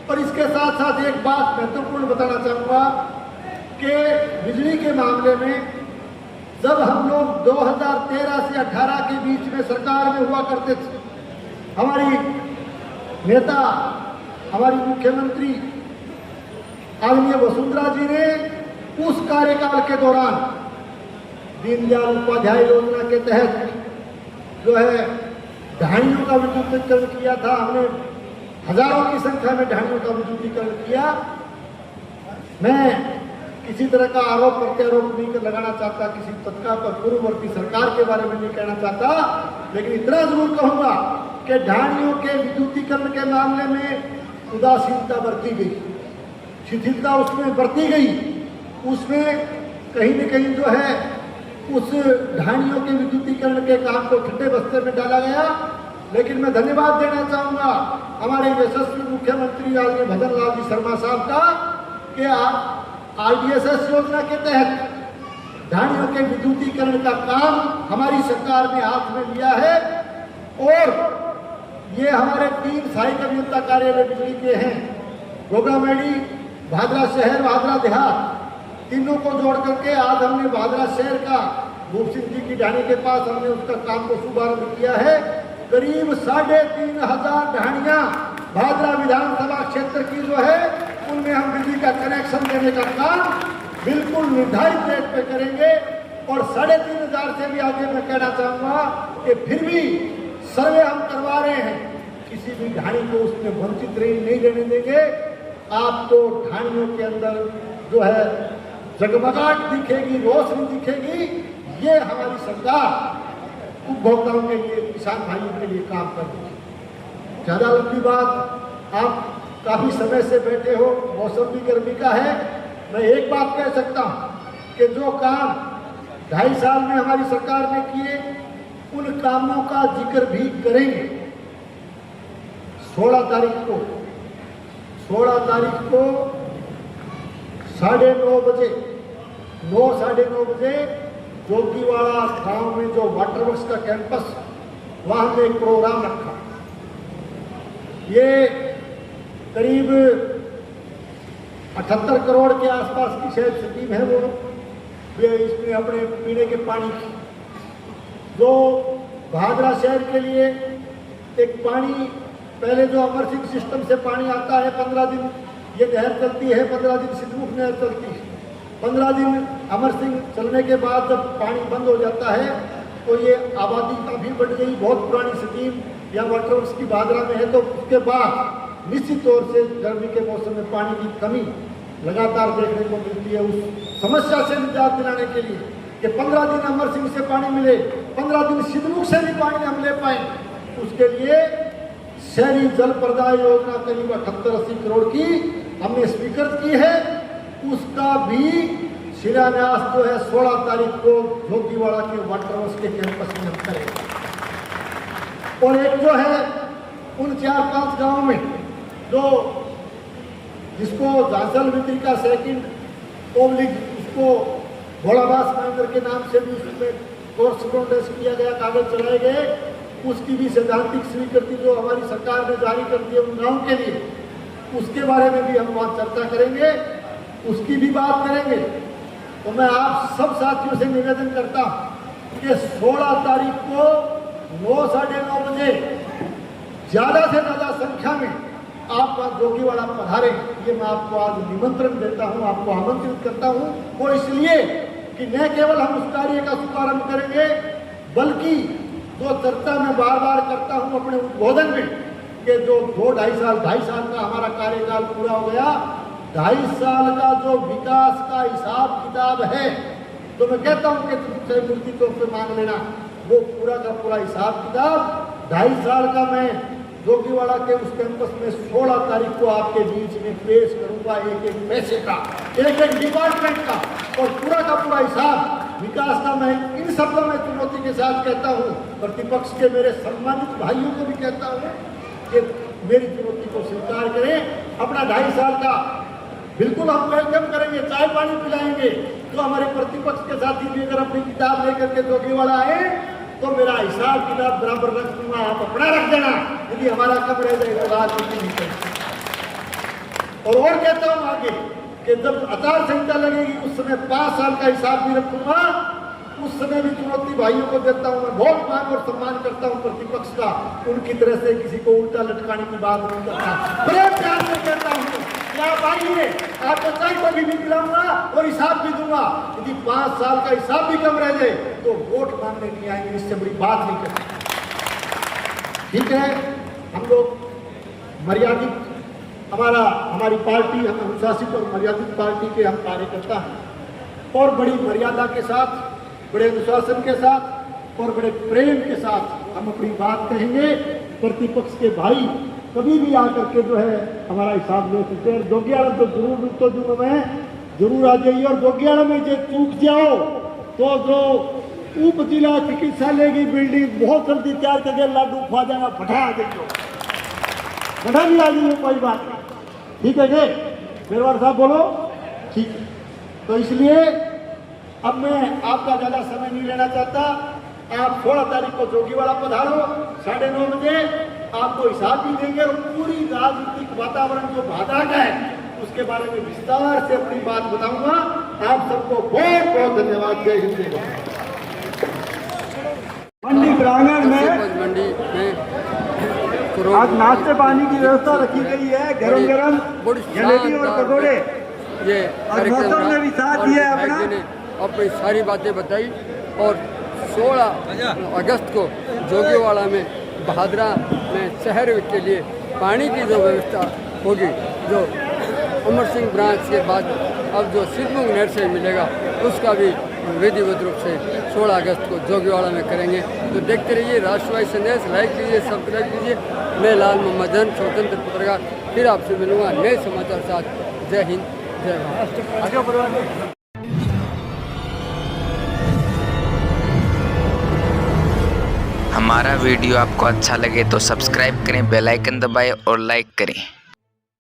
और इसके साथ साथ एक बात महत्वपूर्ण बताना चाहूँगा कि बिजली के मामले में जब हम लोग 2013 से 18 के बीच में सरकार में हुआ करते थे, हमारी नेता हमारी मुख्यमंत्री आदरणीय वसुंधरा जी ने उस कार्यकाल के दौरान दीनदयाल उपाध्याय योजना के तहत जो है ढाणियों का विद्युतीकरण किया था। हमने हजारों की संख्या में ढाणियों का विद्युतीकरण किया। मैं किसी तरह का आरोप प्रत्यारोप नहीं लगाना चाहता, किसी तत्काल पर पूर्ववर्ती सरकार के बारे में नहीं कहना चाहता, लेकिन इतना जरूर कहूंगा कि ढाणियों के विद्युतीकरण के मामले में उदासीनता बरती गई, शिथिलता उसमें बरती गई। उसमें कहीं न कहीं जो है उस ढाणियों के विद्युतीकरण के काम को ठंडे बस्ते में डाला गया। लेकिन मैं धन्यवाद देना चाहूँगा हमारे यशस्वी मुख्यमंत्री आदरणीय भजन लाल जी शर्मा साहब का कि RDSS योजना के तहत ढाणियों के विद्युतीकरण का काम हमारी सरकार ने हाथ में लिया है। और ये हमारे 3 सहायक अभियंता कार्यालय बिजली के हैं, गोगामेडी, भादरा शहर, भादरा देहात, तीनों को जोड़ करके आज हमने भादरा शहर का भूप सिंह जी की ढाणी के पास हमने उसका काम को शुभारंभ किया है। करीब 3,500 ढाणियाँ भादरा विधानसभा क्षेत्र की जो है उनमें हम बिजली का कनेक्शन देने का काम बिल्कुल निर्धारित रेट पे करेंगे। और 3,500 से भी आगे मैं कहना चाहूँगा कि फिर भी सर्वे हम करवा रहे हैं, किसी भी ढाणी को उसमें वंचित नहीं रहने देंगे। आपको ढाणियों के अंदर जो है जगमगाहट दिखेगी, रोशनी दिखेगी। ये हमारी सरकार उपभोक्ताओं के लिए, किसान भाइयों के लिए काम कर रही है। ज़्यादा लंबी बात, आप काफ़ी समय से बैठे हो, मौसम भी गर्मी का है। मैं एक बात कह सकता हूँ कि जो काम 2.5 साल में हमारी सरकार ने किए उन कामों का जिक्र भी करेंगे। 16 तारीख को 9:30 बजे 9-9:30 बजे जोगीवाड़ा गांव में जो वाटर वर्क्स का कैंपस, वहां हमने एक प्रोग्राम रखा। ये करीब 78 करोड़ के आसपास की शायद स्कीम है। वो इसमें अपने पीने के पानी की जो भादरा शहर के लिए एक पानी, पहले जो अमर सिंह सिस्टम से पानी आता है 15 दिन ये नहर चलती है, 15 दिन सिद्धमुख नहर चलती है, 15 दिन अमर सिंह चलने के बाद जब पानी बंद हो जाता है तो ये आबादी काफ़ी बढ़ गई। बहुत पुरानी स्कीम या वाटर वर्क्स की भादरा में है। तो उसके बाद निश्चित तौर से गर्मी के मौसम में पानी की कमी लगातार देखने को मिलती है। उस समस्या से निजात दिलाने के लिए कि 15 दिन अमर सिंह से पानी मिले, 15 दिन सिद्धमुख से भी पानी हम ले पाए, उसके लिए शहरी जल प्रदाय योजना करीब 78-80 करोड़ की हमने स्वीकृत की है। उसका भी शिलान्यास जो है 16 तारीख को जोगीवाड़ा के वाटर वर्क्स के कैंपस में हम करेंगे। और एक जो है उन 4-5 गाँव में जो जिसको झांसल विद्री का सेकंड ओवलिग, उसको भोलाबास महेंद्र के नाम से भी उसमें कोर्स किया गया, कागज चलाए गए, उसकी भी सैद्धांतिक स्वीकृति जो हमारी सरकार ने जारी कर दी है उन गाँव के लिए, उसके बारे में भी हम वहाँ चर्चा करेंगे, उसकी भी बात करेंगे। तो मैं आप सब साथियों से निवेदन करता हूँ कि 16 तारीख को 9-9:30 बजे ज़्यादा से ज़्यादा संख्या में आप जोगीवाड़ा पधारें। ये मैं आपको आज निमंत्रण देता हूँ, आपको आमंत्रित करता हूँ। वो इसलिए कि न केवल हम उस कार्य का शुभारंभ करेंगे, बल्कि जो चर्चा मैं बार बार करता हूँ अपने उद्बोधन में कि जो 2-2.5 साल का हमारा कार्यकाल पूरा हो गया, 2.5 साल का जो विकास का हिसाब किताब है, तो मैं कहता हूँ कि मूर्ति तौर पर मांग लेना, वो पूरा का पूरा हिसाब किताब 2.5 साल का मैं जोगीवाड़ा के उस कैंपस में 16 तारीख को आपके बीच में पेश करूंगा, एक एक पैसे का, एक एक डिपार्टमेंट का, और पूरा का पूरा हिसाब विकास का मैं इन शब्दों में चुनौती के साथ कहता हूँ। प्रतिपक्ष के मेरे सम्मानित भाइयों को भी कहता हूँ कि मेरी चुनौती को स्वीकार करें। अपना 2.5 साल का बिल्कुल हम वेलकम करेंगे, चाय पानी पिलाएंगे। तो हमारे प्रतिपक्ष के साथी भी अगर अपनी किताब लेकर के जोगीवाड़ा आए तो मेरा हिसाब किताब बराबर रख दूंगा, आप अपना रख देना। यदि हमारा कब रह जाएगा राजनीति नहीं करेंगे। और कहता हूँ आगे कि जब आचार संहिता लगेगी उस समय 5 साल का हिसाब भी रखूंगा। उस समय भी चुनौती भाइयों को देता हूँ। मैं बहुत मान और सम्मान करता हूँ प्रतिपक्ष का, उनकी तरह से किसी को उल्टा लटकाने की बात नहीं करता। बड़े प्यार से कहता हूँ कि आप आइए, आपको चाय को भी पिलाऊंगा और हिसाब भी दूंगा। यदि 5 साल का हिसाब भी कम रह जाए तो वोट मांगने नहीं आएंगे, इससे बड़ी बात नहीं करते। ठीक है, हम लोग मर्यादित, हमारी पार्टी, हम अनुशासित और मर्यादित पार्टी के हम कार्यकर्ता हैं और बड़ी मर्यादा के साथ, बड़े अनुशासन के साथ और बड़े प्रेम के साथ हम अपनी बात कहेंगे। प्रतिपक्ष के भाई कभी भी आकर के जो है हमारा हिसाब ले सकते हैं। जोगियाड़ा तो जरूर आ जाइए और जोगियाड़ा में जो चूक जाओ तो जो उप जिला चिकित्सालय की बिल्डिंग बहुत जल्दी तैयार करके लाडू ख्वाजा फटा आ जाइए, फटा भी आ जाइए, कोई बात नहीं। ठीक है जी, मेरवार साहब बोलो। ठीक है, तो इसलिए अब मैं आपका ज़्यादा समय नहीं लेना चाहता। आप 16 तारीख को जोगीवाड़ा पधारो, 9:30 बजे आपको हिसाब भी देंगे और पूरी राजनीतिक वातावरण जो बाधा का है उसके बारे में विस्तार से अपनी बात बताऊंगा। आप सबको बहुत बहुत धन्यवाद। जय हिंद, जय भारत। मंडी प्रांगण में आज नाश्ते पानी की व्यवस्था रखी गई है, गरम गरम जलेबी और पकौड़े। ये और मौसम ने भी साथ दिया है अपना। अपनी सारी बातें बताई और 16 अगस्त को जोगीवाड़ा में बहादरा में शहर के लिए पानी की जो व्यवस्था होगी, जो अमर सिंह ब्रांच के बाद अब जो सिद्धमुख नहर से मिलेगा उसका भी विधिवत रूप से 16 अगस्त को जोगीवाड़ा में करेंगे। तो देखते रहिए राष्ट्रवादी संदेश, लाइक कीजिए, सब्सक्राइब कीजिए। मैं लाल मोहम्मद जन, स्वतंत्र पत्रकार, फिर आपसे मिलूंगा नए समाचार साथ। जय हिंद, जय भारत। हमारा वीडियो आपको अच्छा लगे तो सब्सक्राइब करें, बेल आइकन दबाएं और लाइक करें।